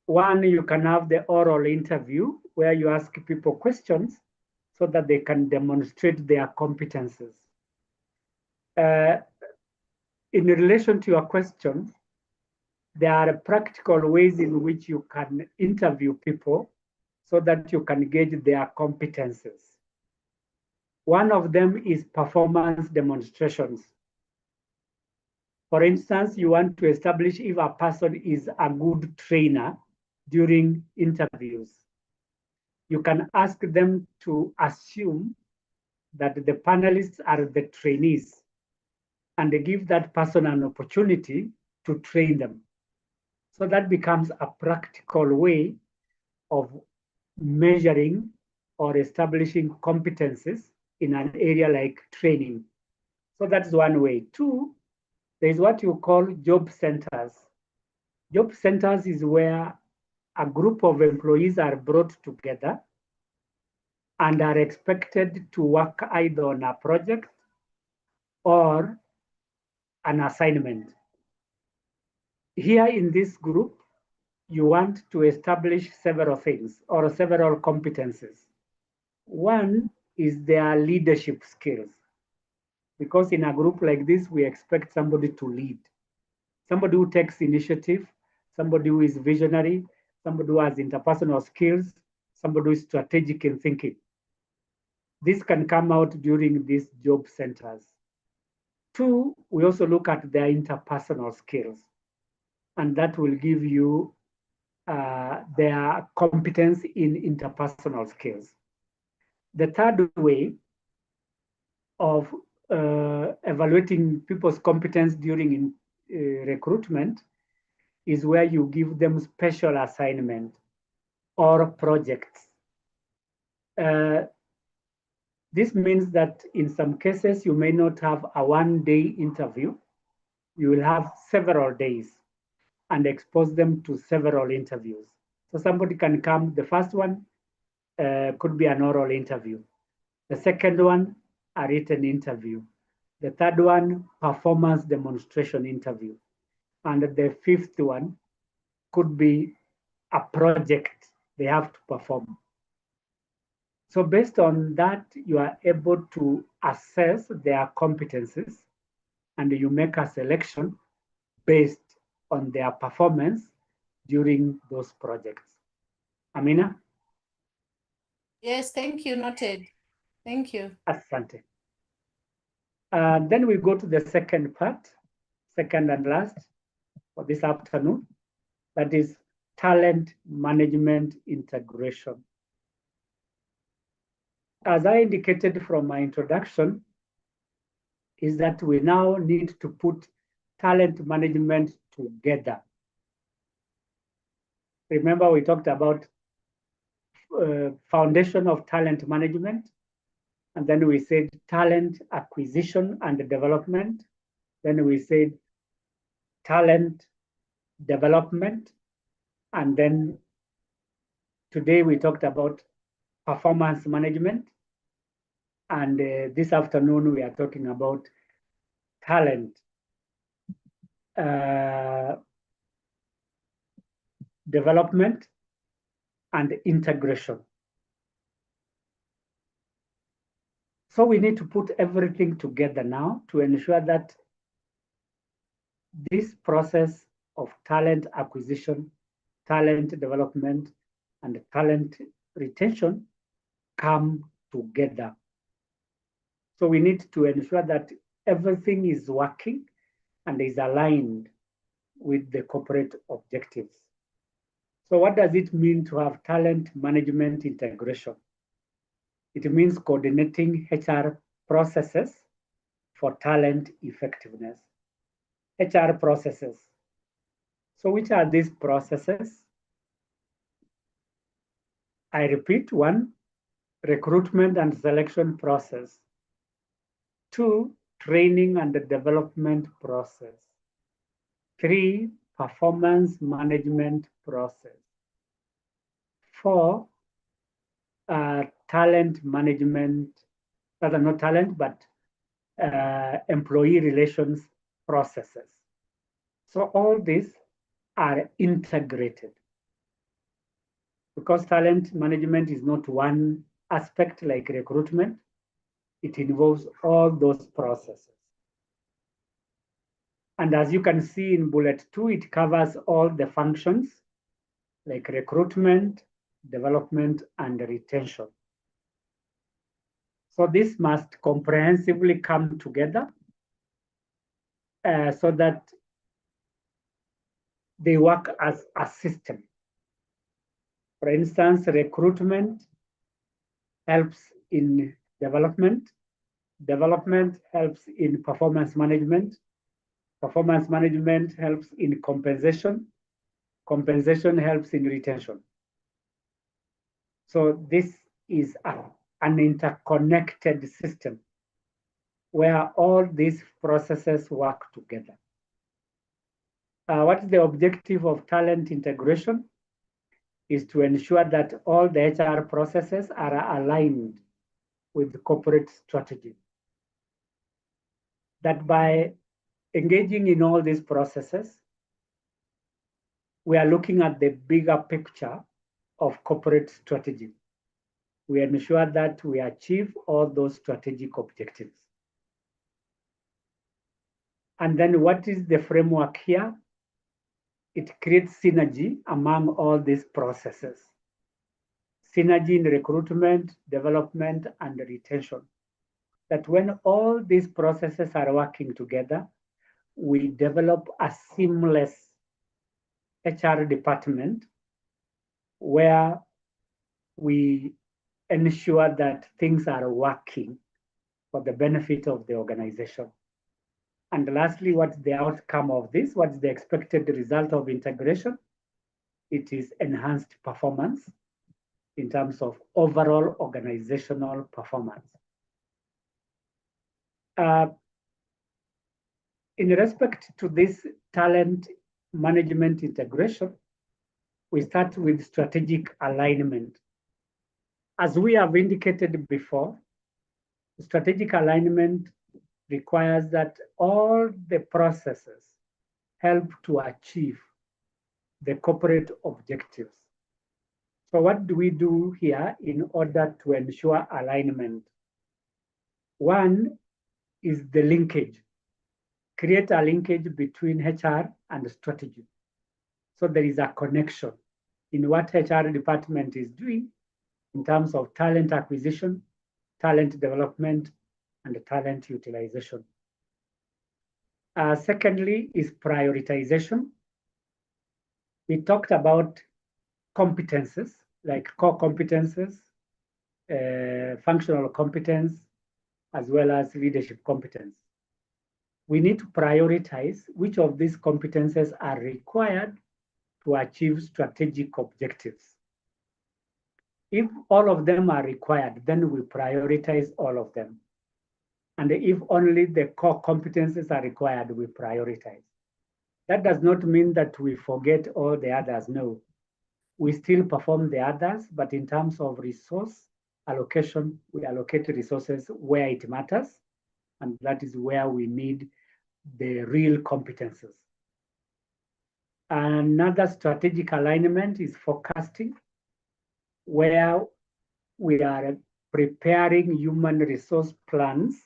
One, you can have the oral interview where you ask people questions so that they can demonstrate their competences. In relation to your question, there are practical ways in which you can interview people so that you can gauge their competences. One of them is performance demonstrations. For instance, you want to establish if a person is a good trainer during interviews. You can ask them to assume that the panelists are the trainees and give that person an opportunity to train them. So that becomes a practical way of measuring or establishing competences in an area like training. So that's one way. Two, there is what you call job centers. Job centers is where a group of employees are brought together and are expected to work either on a project or an assignment. Here in this group, you want to establish several things or several competencies. One is their leadership skills, because in a group like this, we expect somebody to lead, somebody who takes initiative, somebody who is visionary, somebody who has interpersonal skills, somebody who is strategic in thinking. This can come out during these job centers. Two, we also look at their interpersonal skills, and that will give you their competence in interpersonal skills. The third way of evaluating people's competence during recruitment is where you give them special assignment or projects. This means that in some cases, you may not have a one-day interview. You will have several days and expose them to several interviews. So somebody can come, the first one could be an oral interview. The second one, a written interview. The third one, performance demonstration interview. And the fifth one could be a project they have to perform. So based on that, you are able to assess their competencies and you make a selection based on their performance during those projects. Amina?
Yes, thank you, noted. Thank you.
Asante. Then we go to the second part, second and last for this afternoon, that is talent management integration. As I indicated from my introduction, is that we now need to put talent management together. Remember, we talked about foundation of talent management, and then we said talent acquisition and development. Then we said talent development, and then today we talked about performance management. And this afternoon we are talking about talent development and integration. So we need to put everything together now to ensure that this process of talent acquisition, talent development, and talent retention come together. So we need to ensure that everything is working and is aligned with the corporate objectives. So what does it mean to have talent management integration? It means coordinating HR processes for talent effectiveness. HR processes. So which are these processes? I repeat, one, recruitment and selection process. Two, training and development process. Three, performance management process. Four, talent management, rather not talent, but employee relations processes. So all these are integrated because talent management is not one aspect like recruitment. It involves all those processes. And as you can see in bullet 2, it covers all the functions like recruitment, development, and retention. So this must comprehensively come together so that they work as a system. For instance, recruitment helps in development. Development helps in performance management. Performance management helps in compensation. Compensation helps in retention. So this is an interconnected system where all these processes work together. What is the objective of talent integration? Is to ensure that all the HR processes are aligned with the corporate strategy. That by engaging in all these processes, we are looking at the bigger picture of corporate strategy. We ensure that we achieve all those strategic objectives. And then what is the framework here? It creates synergy among all these processes. Synergy in recruitment, development, and retention. That when all these processes are working together, we develop a seamless HR department where we ensure that things are working for the benefit of the organization. And lastly, what's the outcome of this? What's the expected result of integration? It is enhanced performance in terms of overall organizational performance. In respect to this talent management integration, we start with strategic alignment. As we have indicated before, strategic alignment requires that all the processes help to achieve the corporate objectives. So what do we do here in order to ensure alignment? One is the linkage. Create a linkage between HR and strategy. So there is a connection in what HR department is doing in terms of talent acquisition, talent development, and talent utilization. Secondly is prioritization. We talked about competences, like core competences, functional competence, as well as leadership competence. We need to prioritize which of these competences are required to achieve strategic objectives. If all of them are required, then we prioritize all of them. And if only the core competences are required, we prioritize. That does not mean that we forget all the others, no. We still perform the others, but in terms of resource allocation, we allocate resources where it matters, and that is where we need the real competences. Another strategic alignment is forecasting, where we are preparing human resource plans.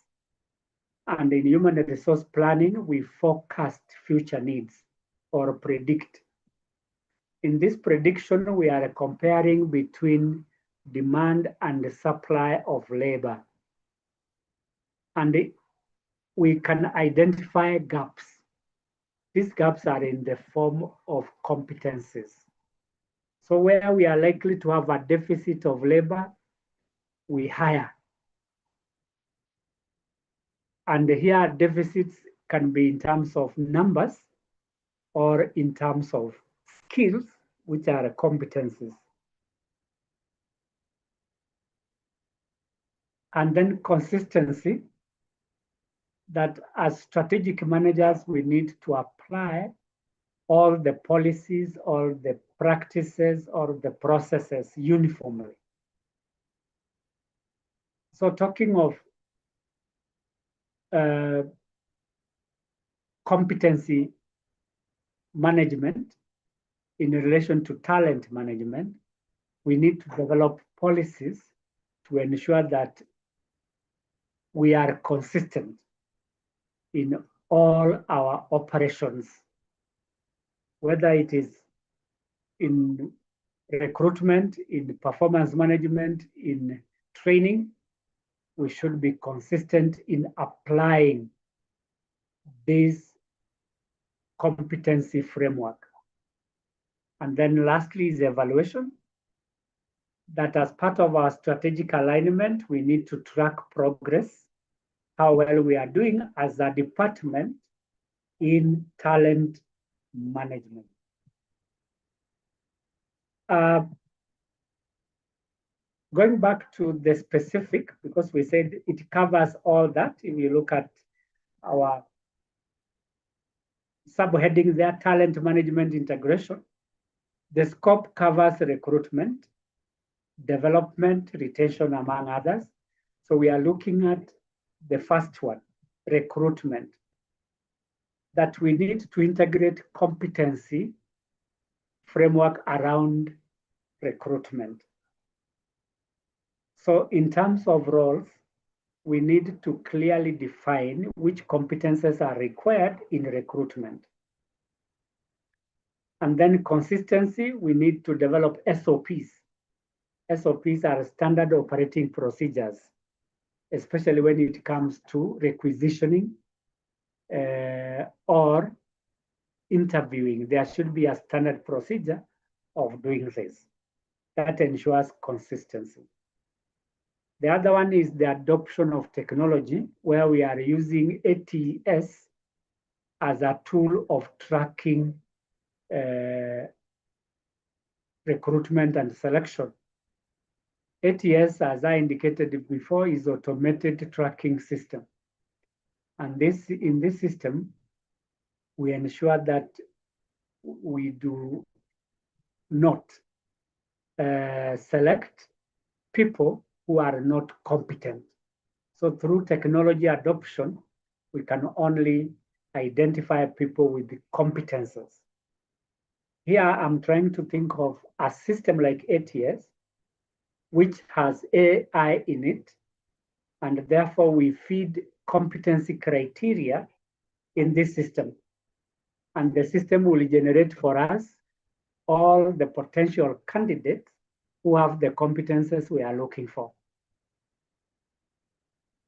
And in human resource planning, we forecast future needs or predict. In this prediction, we are comparing between demand and the supply of labor. And we can identify gaps. These gaps are in the form of competencies. So where we are likely to have a deficit of labor, we hire. And here deficits can be in terms of numbers or in terms of skills, which are competencies. And then consistency, that as strategic managers, we need to apply all the policies, all the practices, or the processes uniformly. So talking of competency management in relation to talent management, we need to develop policies to ensure that we are consistent in all our operations, whether it is in recruitment, in performance management, in training. We should be consistent in applying this competency framework. And then lastly is evaluation, that as part of our strategic alignment, we need to track progress, how well we are doing as a department in talent management. Going back to the specific, because we said it covers all that. If you look at our subheading there, talent management integration, the scope covers recruitment, development, retention, among others. So we are looking at the first one, recruitment, that we need to integrate competency framework around recruitment. So in terms of roles, we need to clearly define which competences are required in recruitment. And then consistency, we need to develop SOPs. SOPs are standard operating procedures, especially when it comes to requisitioning or interviewing. There should be a standard procedure of doing this. That ensures consistency. The other one is the adoption of technology, where we are using ATS as a tool of tracking recruitment and selection. ATS, as I indicated before, is automated tracking system. And in this system, we ensure that we do not select people who are not competent. So through technology adoption, we can only identify people with the competences. Here, I'm trying to think of a system like ATS, which has AI in it, and therefore we feed competency criteria in this system. And the system will generate for us all the potential candidates who have the competences we are looking for.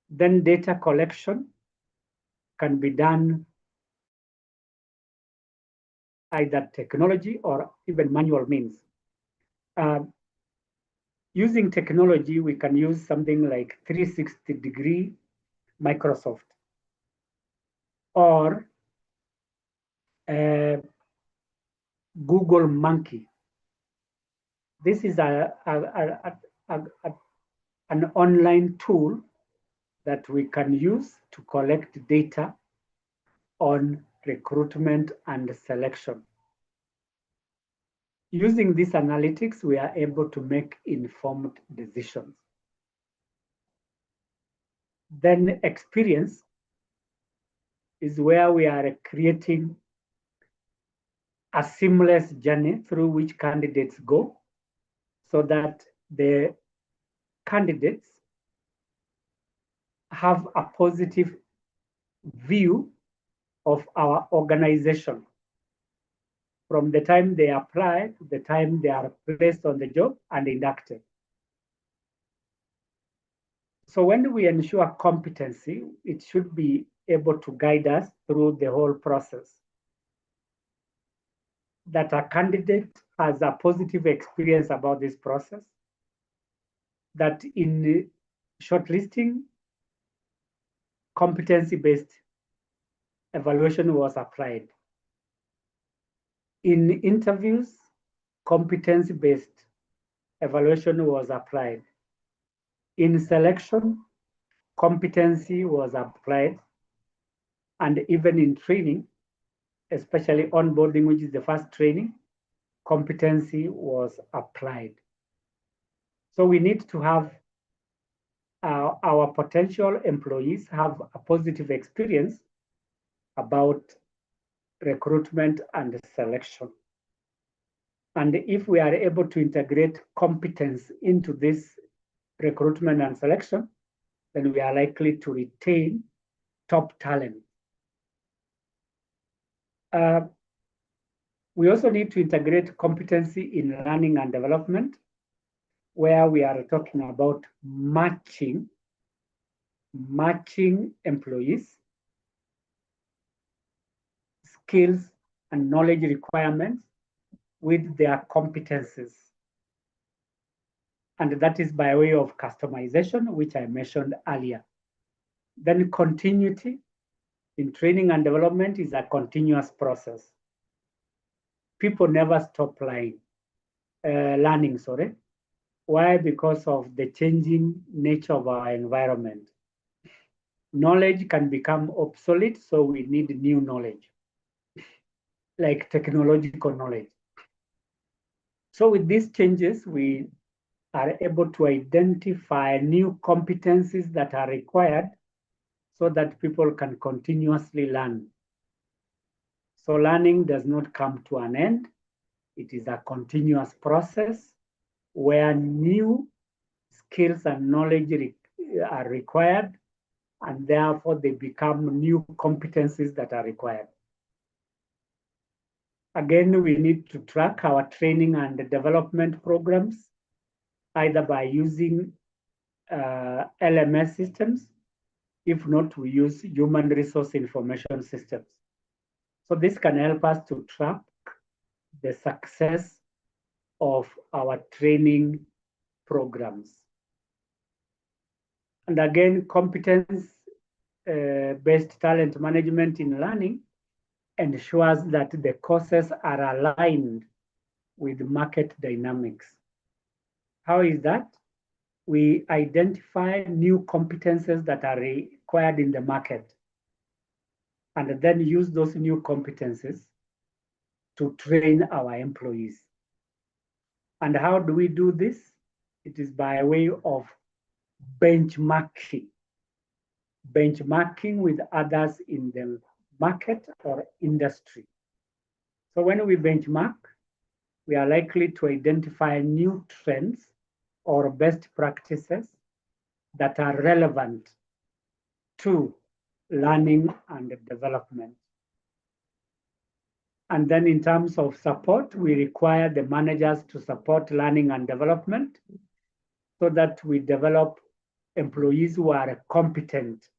Then data collection can be done either technology or even manual means. Using technology, we can use something like 360-degree Microsoft or Google Monkey. This is an online tool that we can use to collect data on recruitment and selection. Using these analytics, we are able to make informed decisions. Then experience is where we are creating a seamless journey through which candidates go so that the candidates have a positive view of our organization from the time they apply to the time they are placed on the job and inducted. So when we ensure competency, it should be able to guide us through the whole process. That a candidate has a positive experience about this process, that in shortlisting, competency-based evaluation was applied. In interviews, competency-based evaluation was applied. In selection, competency was applied. And even in training, especially onboarding, which is the first training, competency was applied. So we need to have our potential employees have a positive experience about recruitment and selection. And if we are able to integrate competence into this recruitment and selection, then we are likely to retain top talent. We also need to integrate competency in learning and development, where we are talking about matching employees, skills and knowledge requirements with their competencies. And that is by way of customization, which I mentioned earlier. Then continuity in training and development is a continuous process. People never stop learning, Why? Because of the changing nature of our environment. Knowledge can become obsolete, so we need new knowledge, like technological knowledge. So with these changes, we are able to identify new competencies that are required so that people can continuously learn. So learning does not come to an end. It is a continuous process where new skills and knowledge are required, and therefore they become new competencies that are required. Again, we need to track our training and development programs, either by using LMS systems. If not, we use human resource information systems. So this can help us to track the success of our training programs. And again, competence-based talent management in learning ensures that the courses are aligned with market dynamics. How is that? We identify new competences that are required in the market and then use those new competences to train our employees. And how do we do this? It is by way of benchmarking with others in the market or industry. So when we benchmark, we are likely to identify new trends or best practices that are relevant to learning and development. And then in terms of support, we require the managers to support learning and development so that we develop employees who are competent.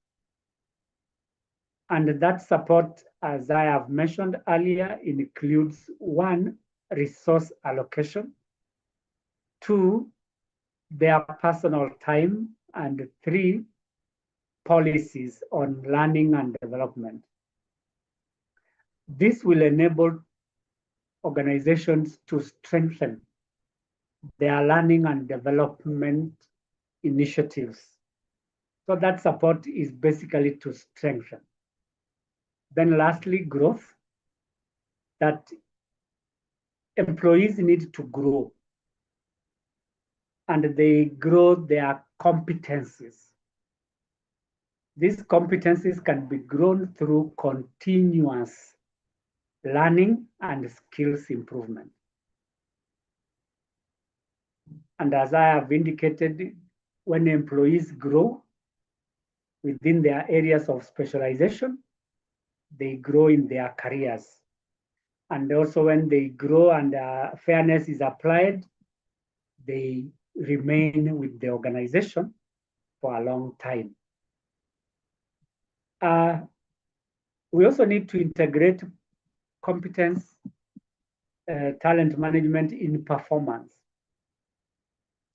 And that support, as I have mentioned earlier, includes 1, resource allocation, 2, their personal time, and 3, policies on learning and development. This will enable organizations to strengthen their learning and development initiatives. So that support is basically to strengthen. Then lastly, growth, that employees need to grow and they grow their competencies. These competencies can be grown through continuous learning and skills improvement. And as I have indicated, when employees grow within their areas of specialization, they grow in their careers. And also when they grow and fairness is applied, they remain with the organization for a long time. We also need to integrate competence talent management in performance.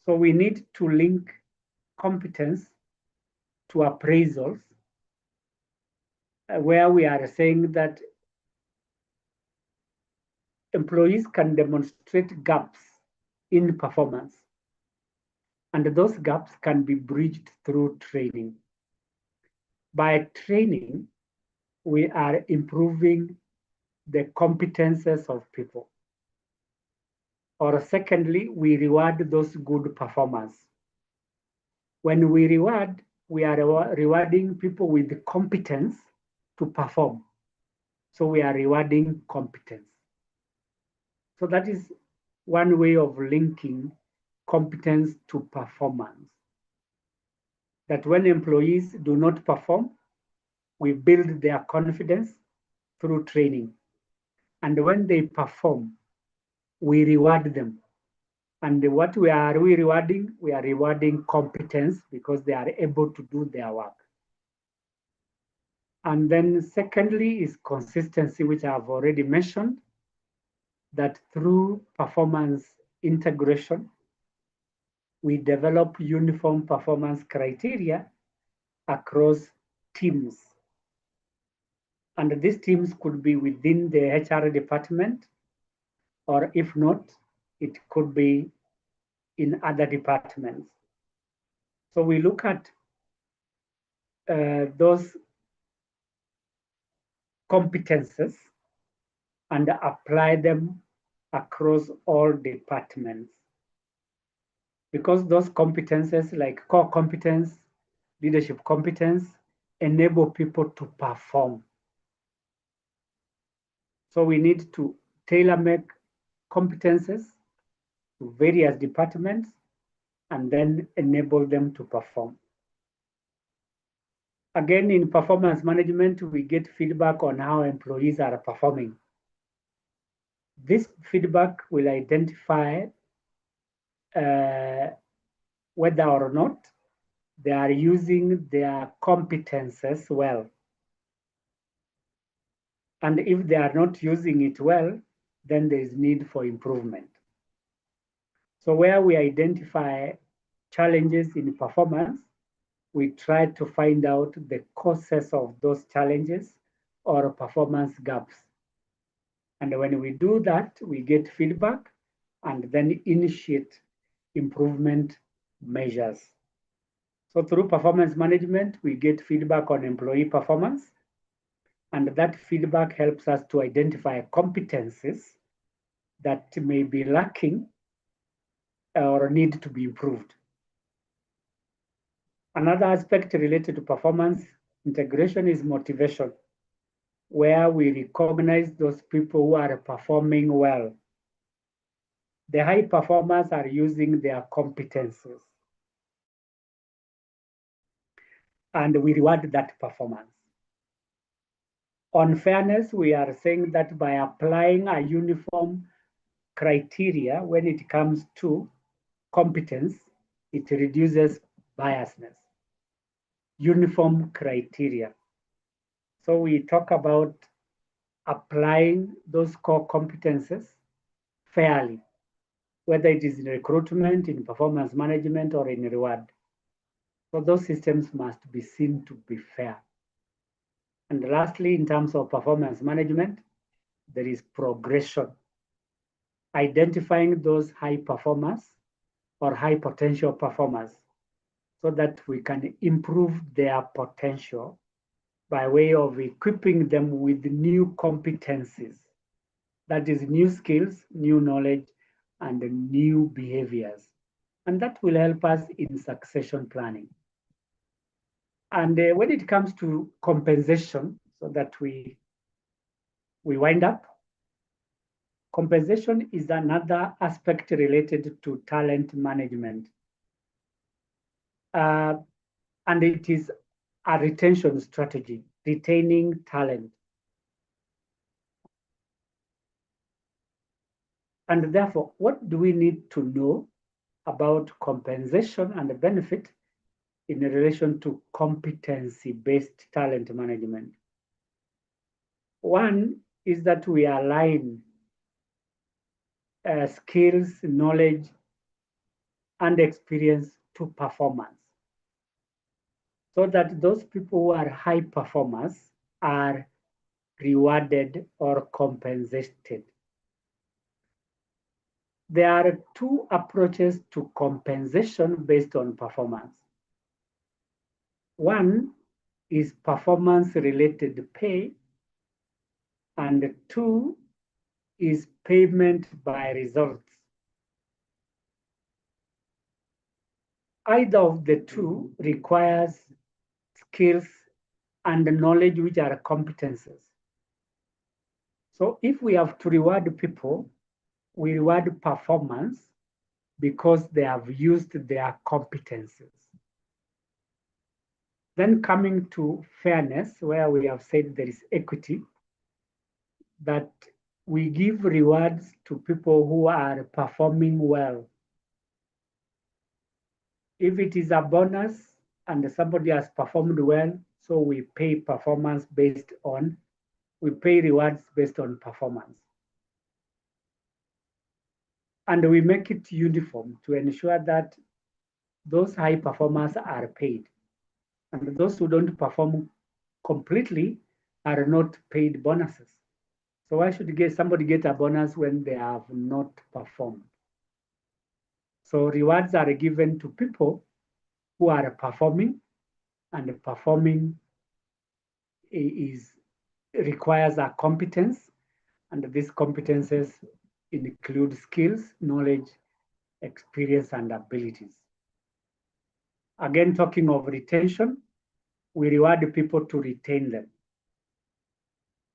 So we need to link competence to appraisals, where we are saying that employees can demonstrate gaps in performance, and those gaps can be bridged through training. By training, we are improving the competences of people. Or secondly, we reward those good performers. When we reward, we are rewarding people with the competence to perform. So we are rewarding competence. So that is one way of linking competence to performance. That when employees do not perform, we build their confidence through training. And when they perform, we reward them. And what we are rewarding? We are rewarding competence because they are able to do their work. And then secondly is consistency, which I have already mentioned, that through performance integration, we develop uniform performance criteria across teams. And these teams could be within the HR department, or if not, it could be in other departments. So we look at those competences and apply them across all departments. Because those competences like core competence, leadership competence, enable people to perform. So we need to tailor-make competences to various departments and then enable them to perform. Again, in performance management, we get feedback on how employees are performing. This feedback will identify whether or not they are using their competences well. And if they are not using it well, then there is need for improvement. So where we identify challenges in performance, we try to find out the causes of those challenges or performance gaps. And when we do that, we get feedback and then initiate improvement measures. So through performance management, we get feedback on employee performance, and that feedback helps us to identify competencies that may be lacking or need to be improved. Another aspect related to performance integration is motivation, where we recognize those people who are performing well. The high performers are using their competences, and we reward that performance. On fairness, we are saying that by applying a uniform criteria when it comes to competence, it reduces biasness. Uniform criteria. So we talk about applying those core competences fairly, whether it is in recruitment, in performance management, or in reward. So those systems must be seen to be fair. And lastly, in terms of performance management, there is progression. Identifying those high performers or high potential performers so that we can improve their potential by way of equipping them with new competencies. That is new skills, new knowledge, and new behaviors. And that will help us in succession planning. And when it comes to compensation, so that we wind up, compensation is another aspect related to talent management. And it is a retention strategy, retaining talent. And therefore, what do we need to know about compensation and the benefit in relation to competency-based talent management? One is that we align skills, knowledge, and experience to performance, so that those people who are high performers are rewarded or compensated. There are two approaches to compensation based on performance. One is performance-related pay, and two is payment by results. Either of the two requires skills and knowledge, which are competences. So if we have to reward people, we reward performance because they have used their competences. Then coming to fairness, where we have said there is equity, that we give rewards to people who are performing well. If it is a bonus and somebody has performed well, so we pay rewards based on performance. And we make it uniform to ensure that those high performers are paid. And those who don't perform completely are not paid bonuses. So why should somebody get a bonus when they have not performed? So rewards are given to people who are performing, and performing requires a competence, and these competences include skills, knowledge, experience, and abilities. Again, talking of retention, we reward people to retain them.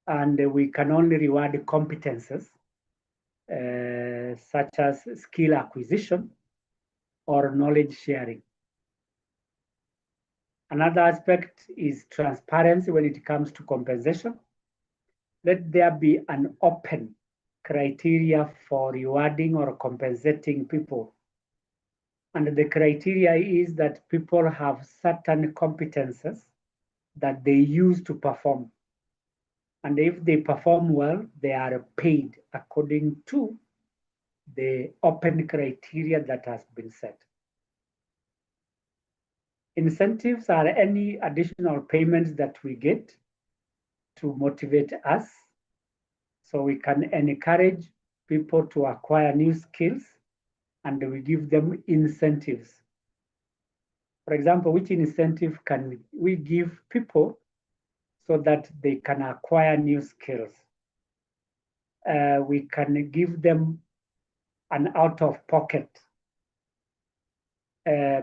And we can only reward competences such as skill acquisition or knowledge sharing. Another aspect is transparency when it comes to compensation. Let there be an open criteria for rewarding or compensating people. And the criteria is that people have certain competences that they use to perform. And if they perform well, they are paid according to the open criteria that has been set. Incentives are any additional payments that we get to motivate us, so we can encourage people to acquire new skills, and we give them incentives. For example, which incentive can we give people so that they can acquire new skills? We can give them an out-of-pocket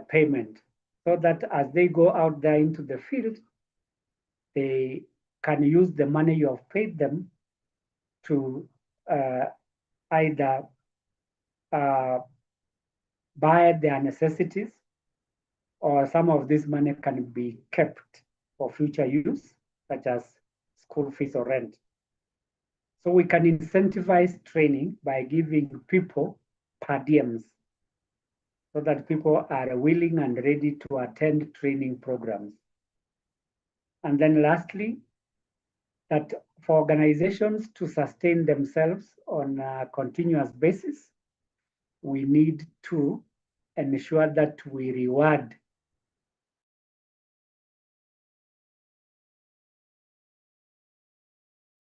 payment, so that as they go out there into the field, they can use the money you have paid them to either buy their necessities, or some of this money can be kept for future use, such as school fees or rent. So we can incentivize training by giving people per diems, so that people are willing and ready to attend training programs. And then lastly, that for organizations to sustain themselves on a continuous basis, we need to ensure that we reward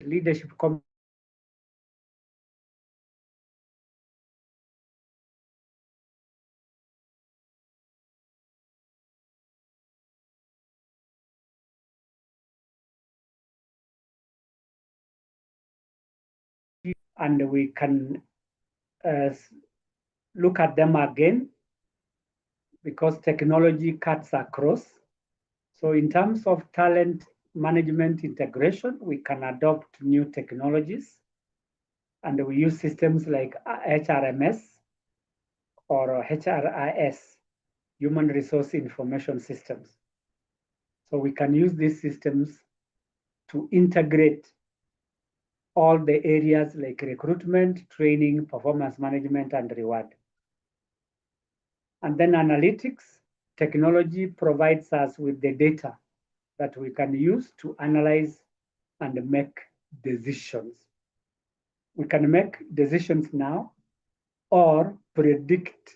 leadership and we can look at them again, because technology cuts across. So in terms of talent management integration, we can adopt new technologies, and we use systems like HRMS or HRIS, Human Resource Information Systems. So we can use these systems to integrate all the areas like recruitment, training, performance management, and reward. And then analytics, technology provides us with the data that we can use to analyze and make decisions. We can make decisions now or predict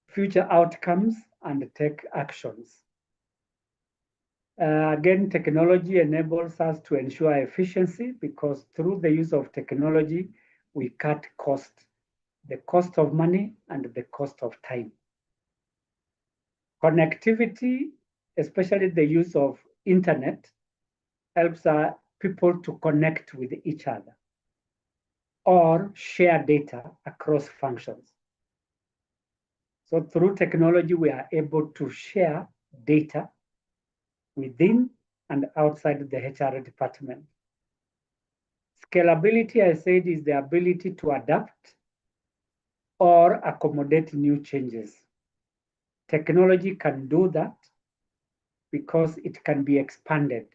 future outcomes and take actions. Again, technology enables us to ensure efficiency, because through the use of technology, we cut cost, the cost of money and the cost of time. Connectivity, especially the use of internet, helps people to connect with each other or share data across functions. So through technology, we are able to share data within and outside the HR department. Scalability, I said, is the ability to adapt or accommodate new changes. Technology can do that because it can be expanded.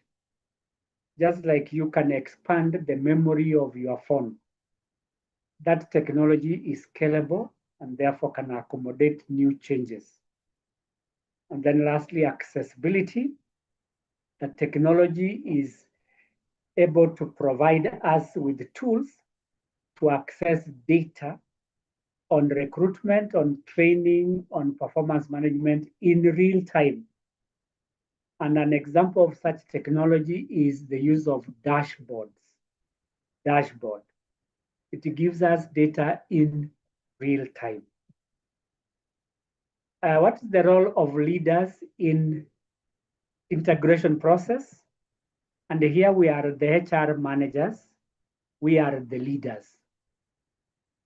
Just like you can expand the memory of your phone, that technology is scalable and therefore can accommodate new changes. And then lastly, accessibility. The technology is able to provide us with tools to access data on recruitment, on training, on performance management in real time. And an example of such technology is the use of dashboards. Dashboard. It gives us data in real time. What is the role of leaders in integration process? And here we are the HR managers, we are the leaders.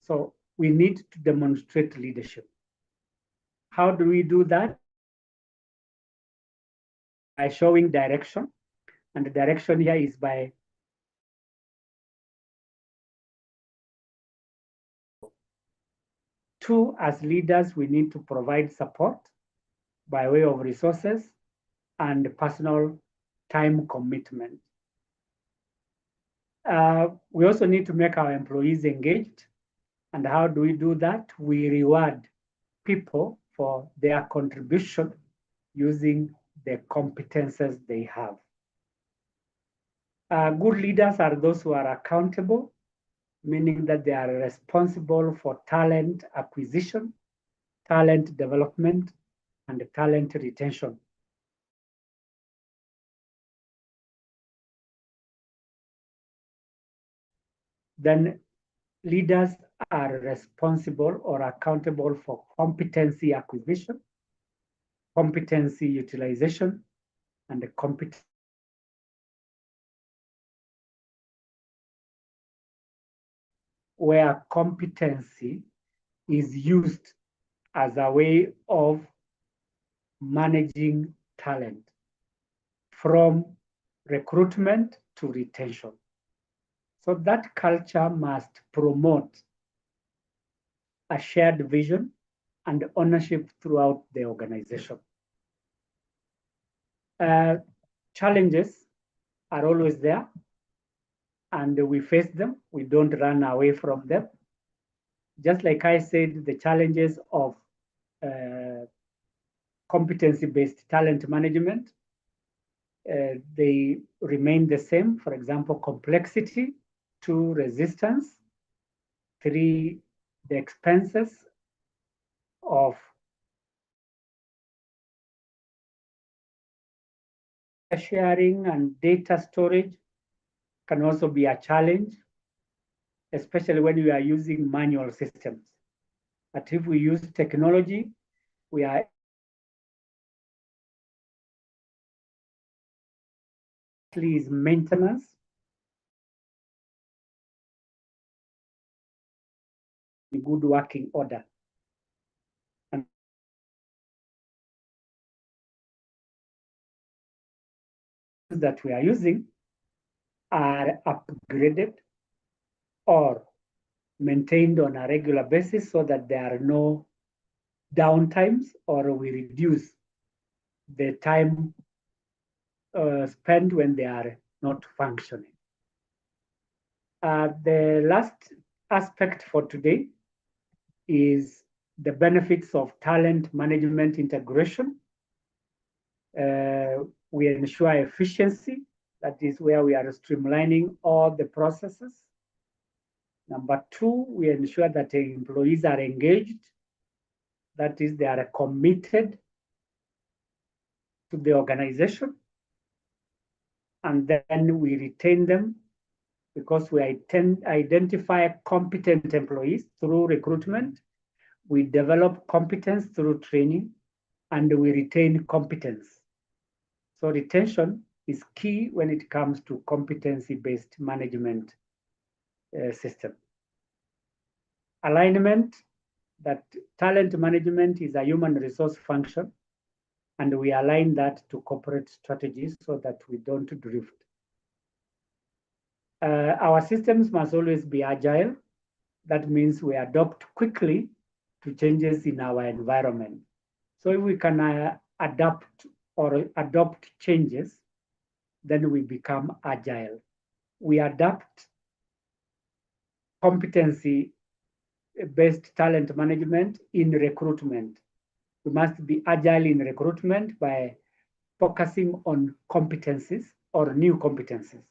So we need to demonstrate leadership. How do we do that? By showing direction. And the direction here is by two, as leaders, we need to provide support by way of resources and personal time commitment. We also need to make our employees engaged. And how do we do that? We reward people for their contribution using the competences they have. Good leaders are those who are accountable, meaning that they are responsible for talent acquisition, talent development, and talent retention. Then leaders are responsible or accountable for competency acquisition, competency utilization, and the competence. Where competency is used as a way of managing talent from recruitment to retention. So that culture must promote a shared vision and ownership throughout the organization. Challenges are always there, and we face them. We don't run away from them. Just like I said, the challenges of competency-based talent management, they remain the same. For example, complexity, 2, resistance, 3, the expenses of sharing and data storage can also be a challenge, especially when we are using manual systems. But if we use technology, we are is maintenance, in good working order. And that we are using are upgraded or maintained on a regular basis so that there are no downtimes, or we reduce the time spent when they are not functioning. The last aspect for today is the benefits of talent management integration. We ensure efficiency. That is where we are streamlining all the processes. Number 2, we ensure that the employees are engaged. That is, they are committed to the organization. And then we retain them because we identify competent employees through recruitment. We develop competence through training, and we retain competence. So retention is key when it comes to competency-based management system. Alignment, that talent management is a human resource function, and we align that to corporate strategies so that we don't drift. Our systems must always be agile. That means we adopt quickly to changes in our environment. So if we can adapt or adopt changes, then we become agile. We adapt competency-based talent management in recruitment. We must be agile in recruitment by focusing on competencies or new competencies.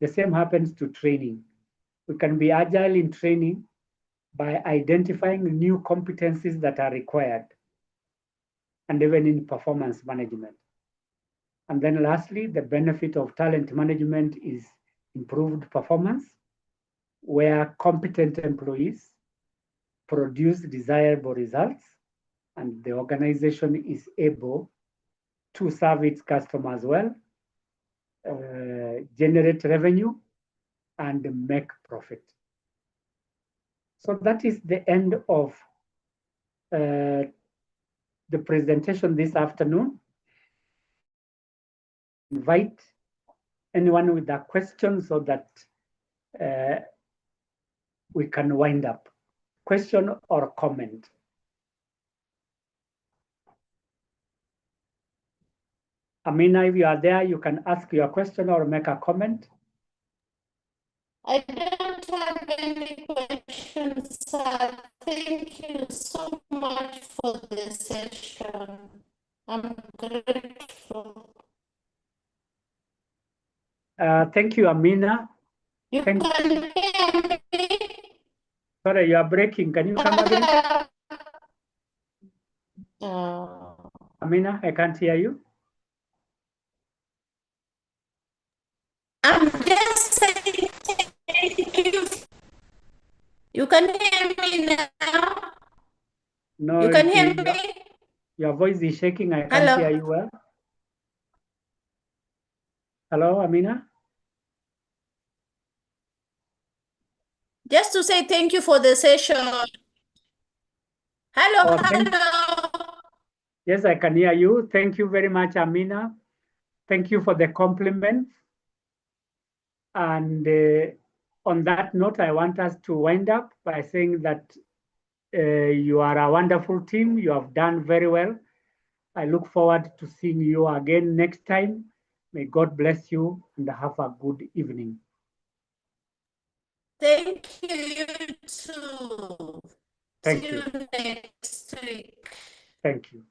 The same happens to training. We can be agile in training by identifying new competencies that are required, and even in performance management. And then lastly, the benefit of talent management is improved performance, where competent employees produce desirable results, and the organization is able to serve its customers well, generate revenue, and make profit. So that is the end of the presentation this afternoon. Invite anyone with a question so that we can wind up. Question or comment? Amina, if you are there, you can ask your question or make a comment.
I don't have any questions, sir. Thank you so much for the session. I'm grateful.
Thank you, Amina.
You can hear me?
Sorry, you are breaking. Can you come again? Amina, I can't hear you.
I'm just saying thank you. You can hear me now?
No,
you can hear me?
Your voice is shaking. I can't
Hello.
hear you well. Hello, Amina?
Just to say thank you for the session. Hello,
Oh,
hello.
Yes, I can hear you. Thank you very much, Amina. Thank you for the compliments. And on that note, I want us to wind up by saying that you are a wonderful team. You have done very well. I look forward to seeing you again next time. May God bless you and have a good evening.
Thank you, you too.
Thank
See
you.
you next week.
Thank you.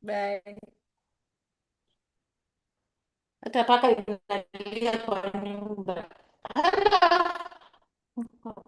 Bye. Hata paka inalia kwa nyumba. Hello.